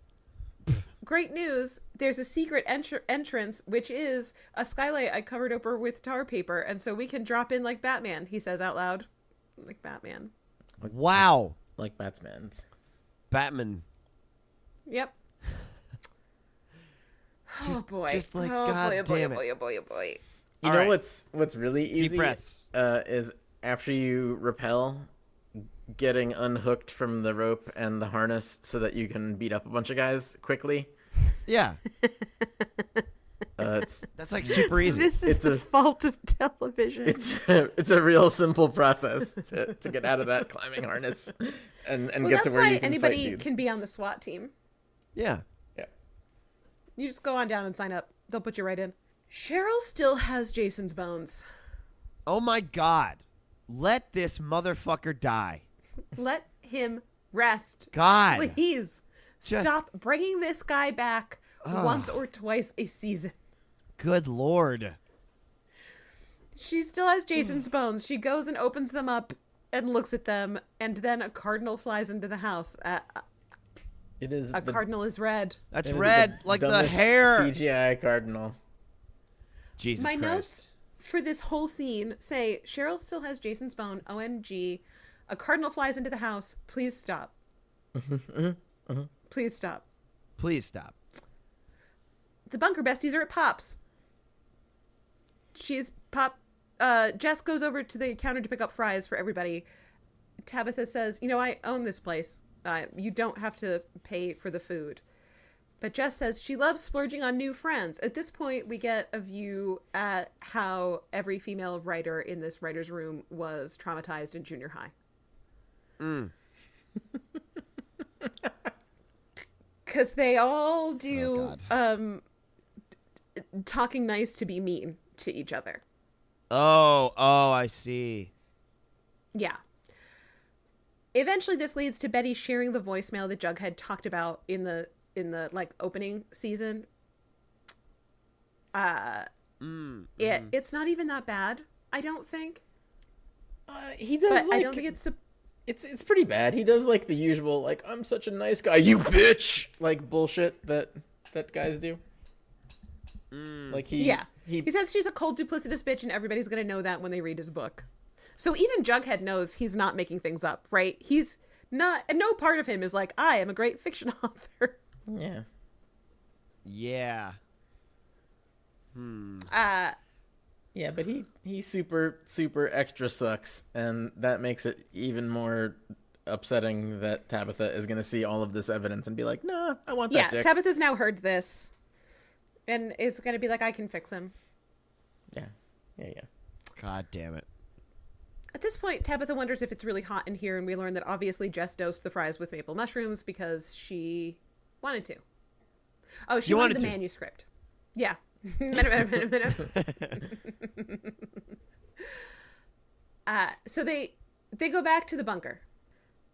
great news, there's a secret entrance, which is a skylight I covered over with tar paper, and so we can drop in like Batman, he says out loud. Like Batman. Wow. Like Batsman's. Batman. Yep. Oh boy. Just like, oh God boy, oh boy, damn oh boy, it. oh boy, oh boy. You All know right. what's really easy? Deep breaths. Is after you rappel, getting unhooked from the rope and the harness so that you can beat up a bunch of guys quickly. Yeah. That's like super easy. This is the fault of television. It's a real simple process to get out of that climbing harness and get to where you can anybody fight dudes. can be on the SWAT team. Yeah. Yeah. You just go on down and sign up. They'll put you right in. Cheryl still has Jason's bones. Oh my God. Let this motherfucker die. Let him rest. God. Please. Stop bringing this guy back once or twice a season. Good Lord. She still has Jason's bones. She goes and opens them up and looks at them, and then a cardinal flies into the house. It is a cardinal is red. That's red, like the hair. CGI cardinal. Jesus My Christ. notes for this whole scene say, Cheryl still has Jason's bone. OMG. A cardinal flies into the house. Please stop. Please stop. Please stop. The bunker besties are at Pop's. Jess goes over to the counter to pick up fries for everybody. Tabitha says, I own this place. You don't have to pay for the food. But Jess says she loves splurging on new friends. At this point, we get a view at how every female writer in this writer's room was traumatized in junior high. Because they all do talking nice to be mean to each other. Oh, I see. Yeah. Eventually, this leads to Betty sharing the voicemail that Jughead talked about in the opening season. It's not even that bad, I don't think. He does, but I don't think it's it's pretty bad. He does the usual I'm such a nice guy, you bitch, bullshit that guys do. He says she's a cold, duplicitous bitch, and everybody's gonna know that when they read his book. So even Jughead knows he's not making things up, right? He's not, and no part of him is like, I am a great fiction author. Yeah. Yeah. Yeah, but he super, super extra sucks, and that makes it even more upsetting that Tabitha is going to see all of this evidence and be like, nah, I want that dick. Tabitha's now heard this, and is going to be like, I can fix him. Yeah. God damn it. At this point, Tabitha wonders if it's really hot in here, and we learn that obviously Jess dosed the fries with maple mushrooms because she wanted to. Oh, she wanted the manuscript. Yeah. So they go back to the bunker.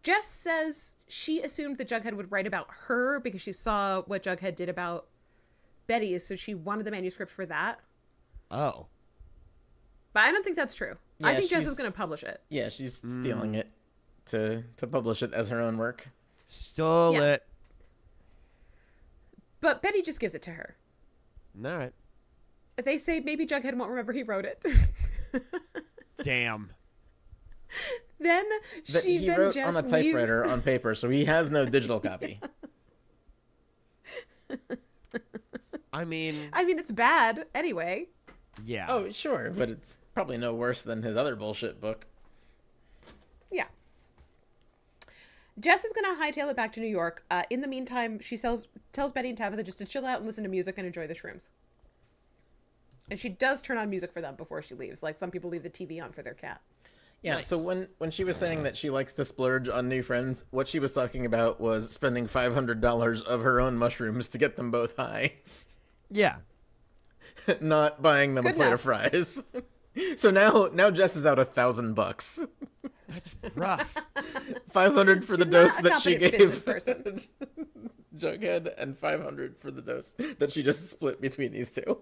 Jess says she assumed that Jughead would write about her because she saw what Jughead did about Betty, so she wanted the manuscript for that. Oh. But I don't think that's true. Yeah, I think Jess is going to publish it. Yeah, she's stealing it to publish it as her own work. Stole it. But Betty just gives it to her. All right. They say maybe Jughead won't remember he wrote it. Damn. Then he wrote on a typewriter on paper, so he has no digital copy. I mean, it's bad anyway. Yeah. Oh, sure, but it's probably no worse than his other bullshit book. Yeah. Jess is going to hightail it back to New York. In the meantime, she tells Betty and Tabitha just to chill out and listen to music and enjoy the shrooms. And she does turn on music for them before she leaves. Like some people leave the TV on for their cat. Yeah, nice. So when she was saying that she likes to splurge on new friends, what she was talking about was spending $500 of her own mushrooms to get them both high. Yeah. Not buying them a plate of fries. So now Jess is out $1,000. That's rough. 500 for the dose that she gave Jughead, and 500 for the dose that she just split between these two.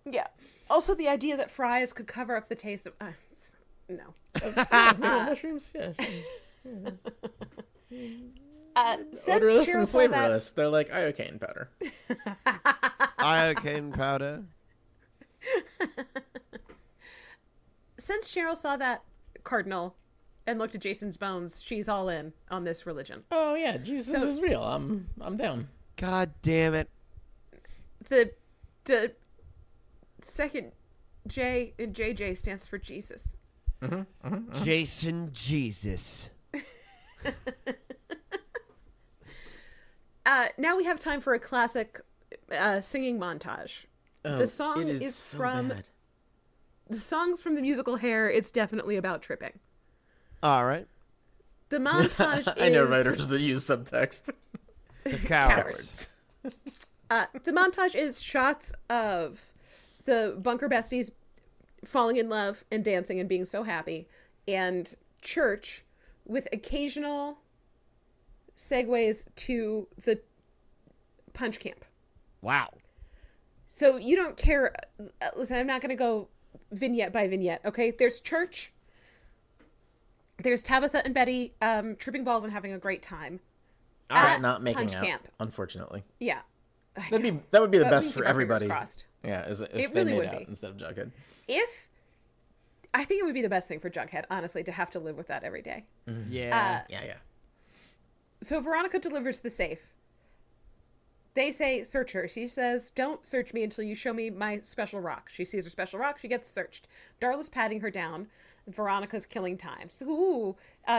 Yeah. Also, the idea that fries could cover up the taste of no. Mushrooms, yeah. Odorless and flavorless. They're like iocane powder. Iocane powder. Since Cheryl saw that cardinal and looked at Jason's bones, she's all in on this religion. Oh yeah, Jesus is real. I'm down. God damn it. The second J in JJ stands for Jesus. Jason Jesus. Now we have time for a classic singing montage. The song is so from bad. The song's from the musical Hair. It's definitely about tripping. All right. The montage I know writers that use subtext. The cowards. The montage is shots of the bunker besties falling in love and dancing and being so happy, and church with occasional segues to the punch camp. Wow. So you don't care. Listen, I'm not going to go vignette by vignette, okay? There's church. There's Tabitha and Betty tripping balls and having a great time. Not making punch out, camp. Unfortunately. Yeah. That would be the best for everybody. Yeah, if they really made out instead of Jughead. I think it would be the best thing for Jughead, honestly, to have to live with that every day. Mm-hmm. Yeah. Yeah. So Veronica delivers the safe. They say, search her. She says, don't search me until you show me my special rock. She sees her special rock. She gets searched. Darla's patting her down. Veronica's killing time. So,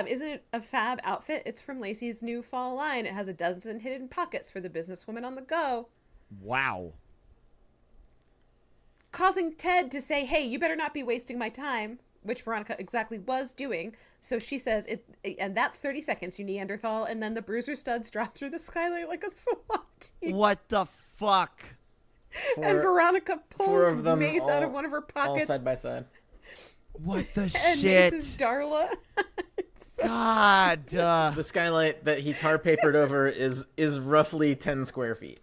isn't it a fab outfit? It's from Lacey's new fall line. It has a dozen hidden pockets for the businesswoman on the go. Wow. Causing Ted to say, hey, you better not be wasting my time, which Veronica exactly was doing. So she says, and that's 30 seconds, you Neanderthal. And then the bruiser studs drop through the skylight like a SWAT team. What the fuck? And Veronica pulls Mace out of one of her pockets. All side by side. What the and shit? Mace is Darla. God. The skylight that he tar papered over is roughly 10 square feet.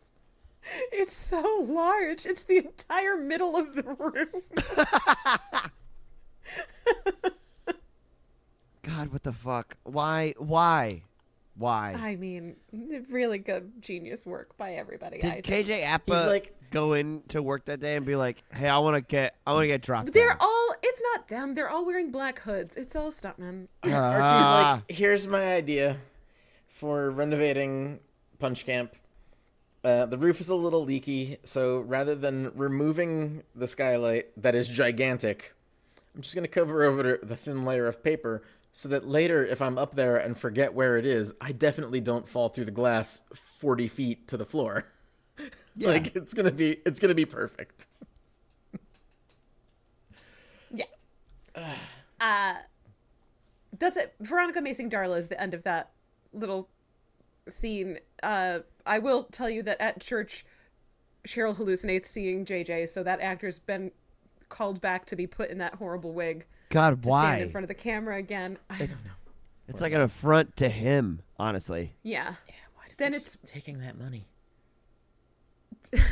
It's so large. It's the entire middle of the room. God, what the fuck? Why? I mean, really good genius work by everybody. Did KJ Appa go in to work that day and be like, "Hey, I want to get dropped"? It's not them. They're all wearing black hoods. It's all stuntmen. Archie's like, here's my idea for renovating Punch Camp. The roof is a little leaky, so rather than removing the skylight that is gigantic, I'm just going to cover over the thin layer of paper so that later, if I'm up there and forget where it is, I definitely don't fall through the glass 40 feet to the floor. Yeah. Like, it's gonna be perfect. Yeah. That's it. Veronica macing Darla is the end of that little scene. I will tell you that at church, Cheryl hallucinates seeing JJ, so that actor's been called back to be put in that horrible wig. God, why? Stand in front of the camera again. I don't know. It's like an affront to him, honestly. Yeah. Why does he keep taking that money?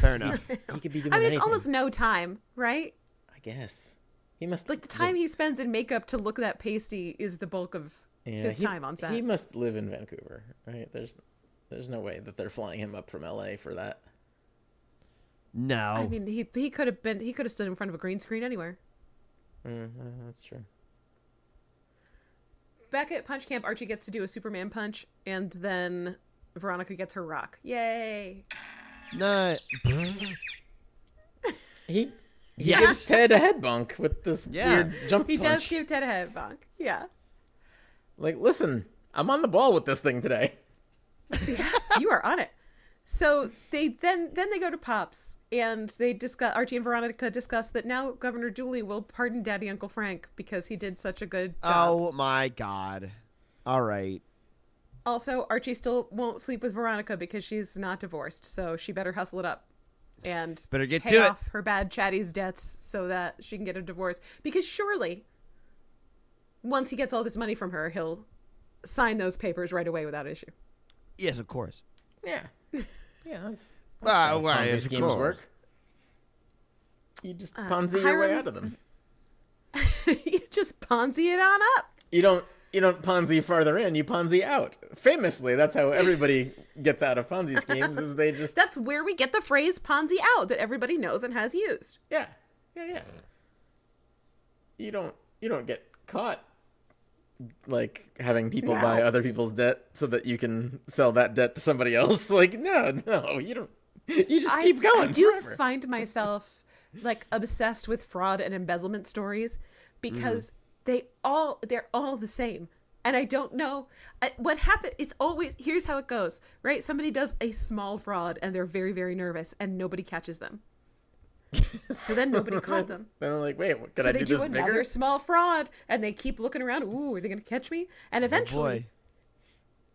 Fair enough. He could be doing it's anything. almost no time, right? I guess. He must like the time he spends in makeup to look that pasty is the bulk of his time on set. He must live in Vancouver, right? There's no way that they're flying him up from LA for that. No. I mean, he could have stood in front of a green screen anywhere. That's true. Back at Punch Camp, Archie gets to do a Superman punch, and then Veronica gets her rock. Yay! No. He gives Ted a head bonk with this weird jump punch. He does give Ted a head bonk. Yeah. Like, listen, I'm on the ball with this thing today. Yeah, you are on it. So they then they go to Pops, and they discuss, Archie and Veronica discuss that now Governor Dooley will pardon Daddy Uncle Frank because he did such a good job. Oh my God. All right. Also, Archie still won't sleep with Veronica because she's not divorced, so she better hustle it up and better get pay to off her bad chatty's debts so that she can get a divorce. Because surely, once he gets all this money from her, he'll sign those papers right away without issue. Yes, of course. Yeah. Yeah, that's how Ponzi schemes work. You just Ponzi your way out of them. You just Ponzi it on up. You don't Ponzi farther in, you Ponzi out. Famously, that's how everybody gets out of Ponzi schemes, is they just... That's where we get the phrase Ponzi out that everybody knows and has used. Yeah. You don't get caught like having people buy other people's debt so that you can sell that debt to somebody else. Like, no, you don't. You just keep going. I do forever. find myself like obsessed with fraud and embezzlement stories because they're all the same. And I don't know what happened. It's always, here's how it goes, right? Somebody does a small fraud and they're very, very nervous and nobody catches them. So then nobody caught them. Then I'm like, wait, could so I do they this do bigger? another small fraud and they keep looking around. Ooh, are they going to catch me? And eventually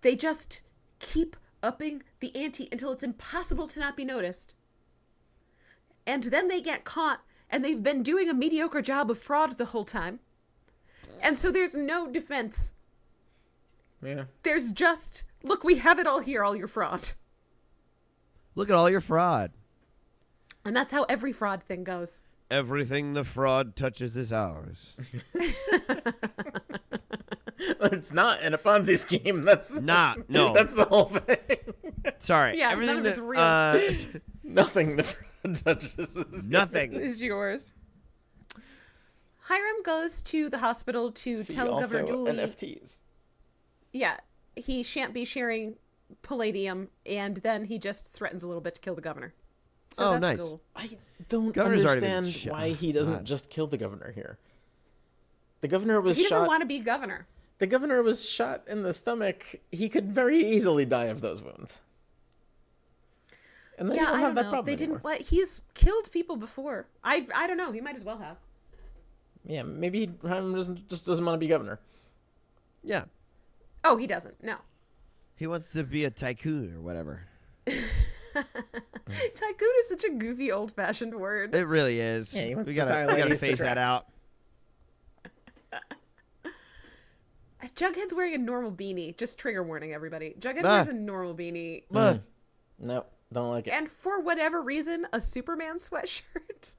they just keep upping the ante until it's impossible to not be noticed. And then they get caught and they've been doing a mediocre job of fraud the whole time. And so there's no defense. Yeah. There's just, look, we have it all here, all your fraud. Look at all your fraud. And that's how every fraud thing goes. Everything the fraud touches is ours. It's not in a Ponzi scheme. That's not. No. That's the whole thing. Sorry. Yeah, everything none of it's real. Nothing the fraud touches is nothing is yours. Hiram goes to the hospital to tell Governor Dooley NFTs. Yeah, he shan't be sharing palladium, and then he just threatens a little bit to kill the governor. So that's nice. cool. I don't Governor's understand why he doesn't just kill the governor here. The governor was He shot. doesn't want to be governor. The governor was shot in the stomach. He could very easily die of those wounds. And then you don't have that problem anymore. He's killed people before. I don't know. He might as well have. Yeah, maybe Hiram doesn't want to be governor. Yeah. Oh, he doesn't. No. He wants to be a tycoon or whatever. Tycoon is such a goofy, old-fashioned word. It really is. Yeah, we gotta phase that out. Jughead's wearing a normal beanie. Just trigger warning, everybody. Jughead wears a normal beanie. No, don't like it. And for whatever reason, a Superman sweatshirt.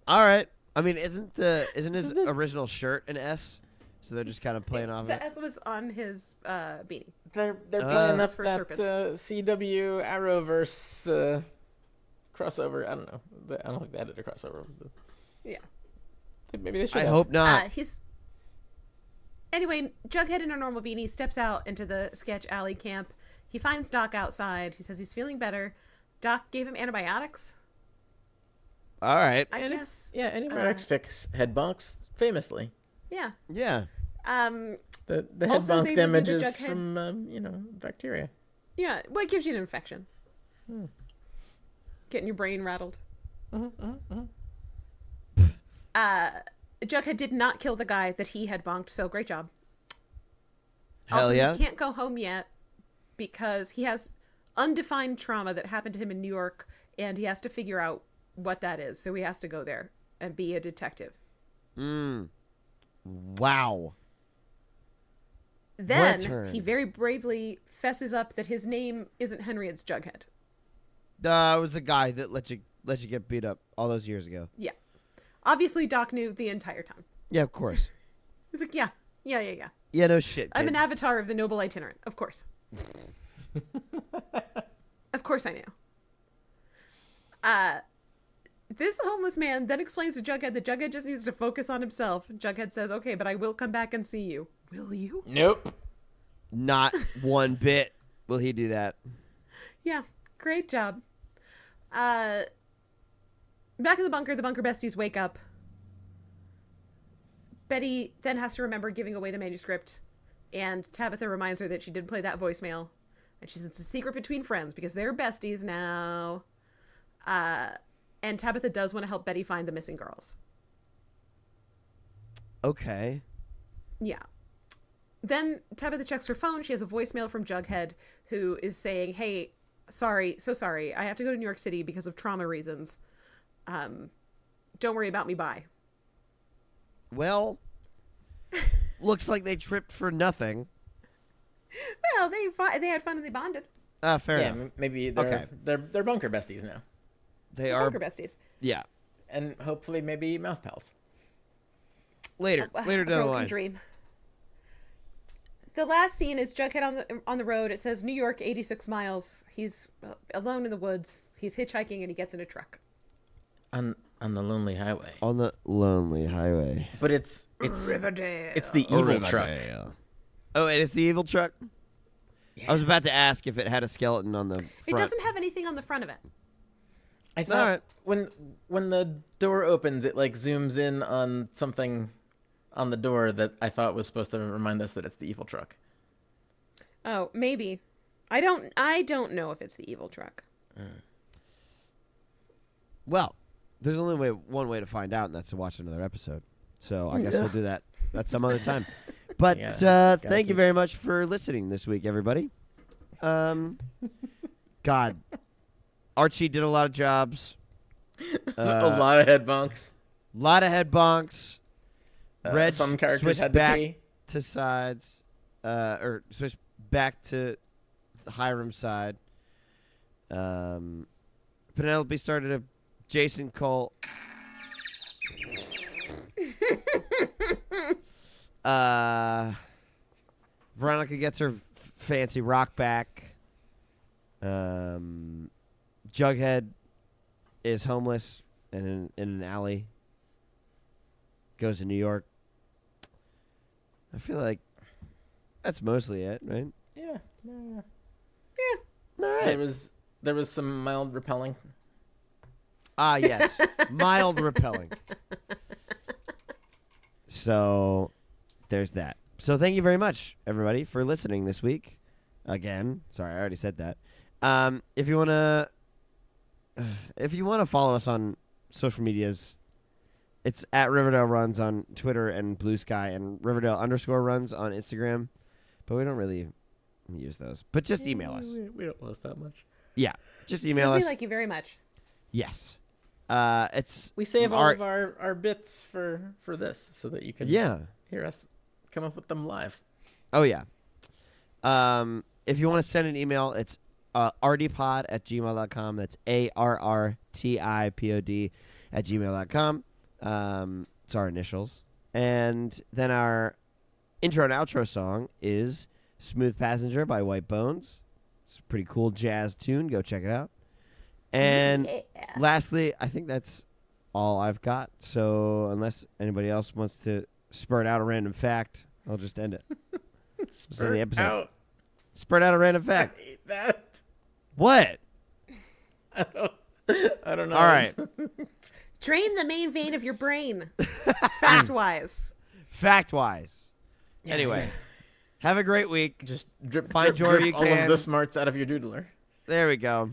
All right. I mean, isn't his original shirt an S? So they're just kind of playing off of it. The S was on his beanie. They're playing up that CW Arrowverse crossover. I don't know. I don't think they added a crossover. Yeah. Maybe they should. I hope not. Anyway, Jughead in a normal beanie steps out into the sketch alley camp. He finds Doc outside. He says he's feeling better. Doc gave him antibiotics. All right. I guess. Yeah, antibiotics fix head bonks famously. Yeah. Yeah. The head bonk damage is from bacteria. Yeah, well, it gives you an infection. Getting your brain rattled. Jughead did not kill the guy that he had bonked, so great job. Hell also, yeah. He can't go home yet because he has undefined trauma that happened to him in New York, and he has to figure out what that is. So he has to go there and be a detective. Wow. Then he very bravely fesses up that his name isn't Henry, it's Jughead. It was the guy that let you get beat up all those years ago. Yeah. Obviously, Doc knew the entire time. Yeah, of course. He's like, yeah. Yeah, no shit. Kid. I'm an avatar of the noble itinerant. Of course. Of course I knew. This homeless man then explains to Jughead that Jughead just needs to focus on himself. Jughead says, okay, but I will come back and see you. Will you? Nope. Not one bit will he do that. Yeah, great job. Back in the bunker besties wake up. Betty then has to remember giving away the manuscript, and Tabitha reminds her that she did play that voicemail. And she says it's a secret between friends because they're besties now. And Tabitha does want to help Betty find the missing girls. Okay. Yeah. Then Tabitha checks her phone. She has a voicemail from Jughead who is saying, hey, sorry. I have to go to New York City because of trauma reasons. Don't worry about me, bye. Well, looks like they tripped for nothing. Well, they had fun and they bonded. Fair enough. Maybe they're bunker besties now. They are bunker besties. Yeah. And hopefully maybe mouth pals. Later down the line. Dream. The last scene is Jughead on the road. It says New York, 86 miles. He's alone in the woods. He's hitchhiking and he gets in a truck. On the lonely highway. On the lonely highway. But it's Riverdale. It's the evil truck. Oh, it is the evil truck? Yeah. I was about to ask if it had a skeleton on the front. It doesn't have anything on the front of it. I thought when the door opens, it like zooms in on something on the door that I thought was supposed to remind us that it's the evil truck. Oh, maybe. I don't know if it's the evil truck. Well, there's only one way to find out, and that's to watch another episode. So I guess we'll do that at some other time. But thank you very much for listening this week, everybody. God, Archie did a lot of jobs. A lot of head bonks. Red some characters had back to pee. To sides, or switch back to the Hiram's side. Penelope started a Jason Cole. Veronica gets her fancy rock back. Jughead is homeless and in an alley. Goes to New York. I feel like that's mostly it, right? Yeah. All right. There was some mild repelling. Ah, yes. Mild repelling. So there's that. So thank you very much, everybody, for listening this week. Again, sorry, I already said that. If you wanna follow us on social medias, it's at Riverdale Runs on Twitter and Blue Sky, and Riverdale_Runs on Instagram. But we don't really use those. But just email us. We don't post that much. Yeah, just email us. We like you very much. Yes. We save all of our bits for this so that you can hear us come up with them live. Oh, yeah. If you want to send an email, it's artipod@gmail.com. That's ARRTIPOD@gmail.com. It's our initials. And then our intro and outro song is Smooth Passenger by White Bones. It's a pretty cool jazz tune. Go check it out. And lastly, I think that's all I've got. So unless anybody else wants to spurt out a random fact, I'll just end it. Spurt out a random fact. I hate that. What? I don't know. All right. Drain the main vein of your brain. Fact-wise. Anyway, have a great week. Just drip all of can. the smarts out of your doodler. There we go.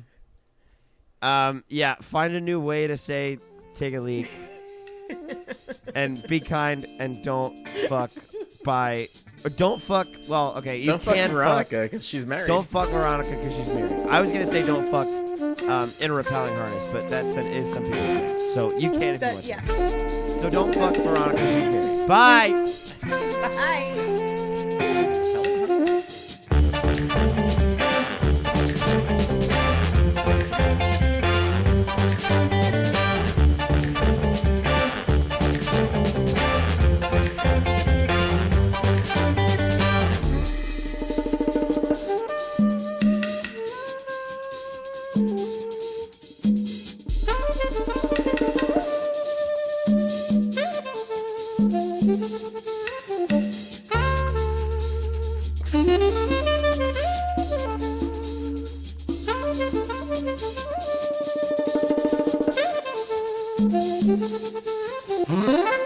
Find a new way to say take a leak. and be kind and don't fuck by. Or don't fuck. Well, okay, you don't fuck can't Veronica because she's married. Don't fuck Veronica because she's married. I was gonna say don't fuck in a repelling harness, but that is some people's name. So you can if you want. Yeah. To. So don't fuck Veronica because she's married. Bye. Bye. Hmm?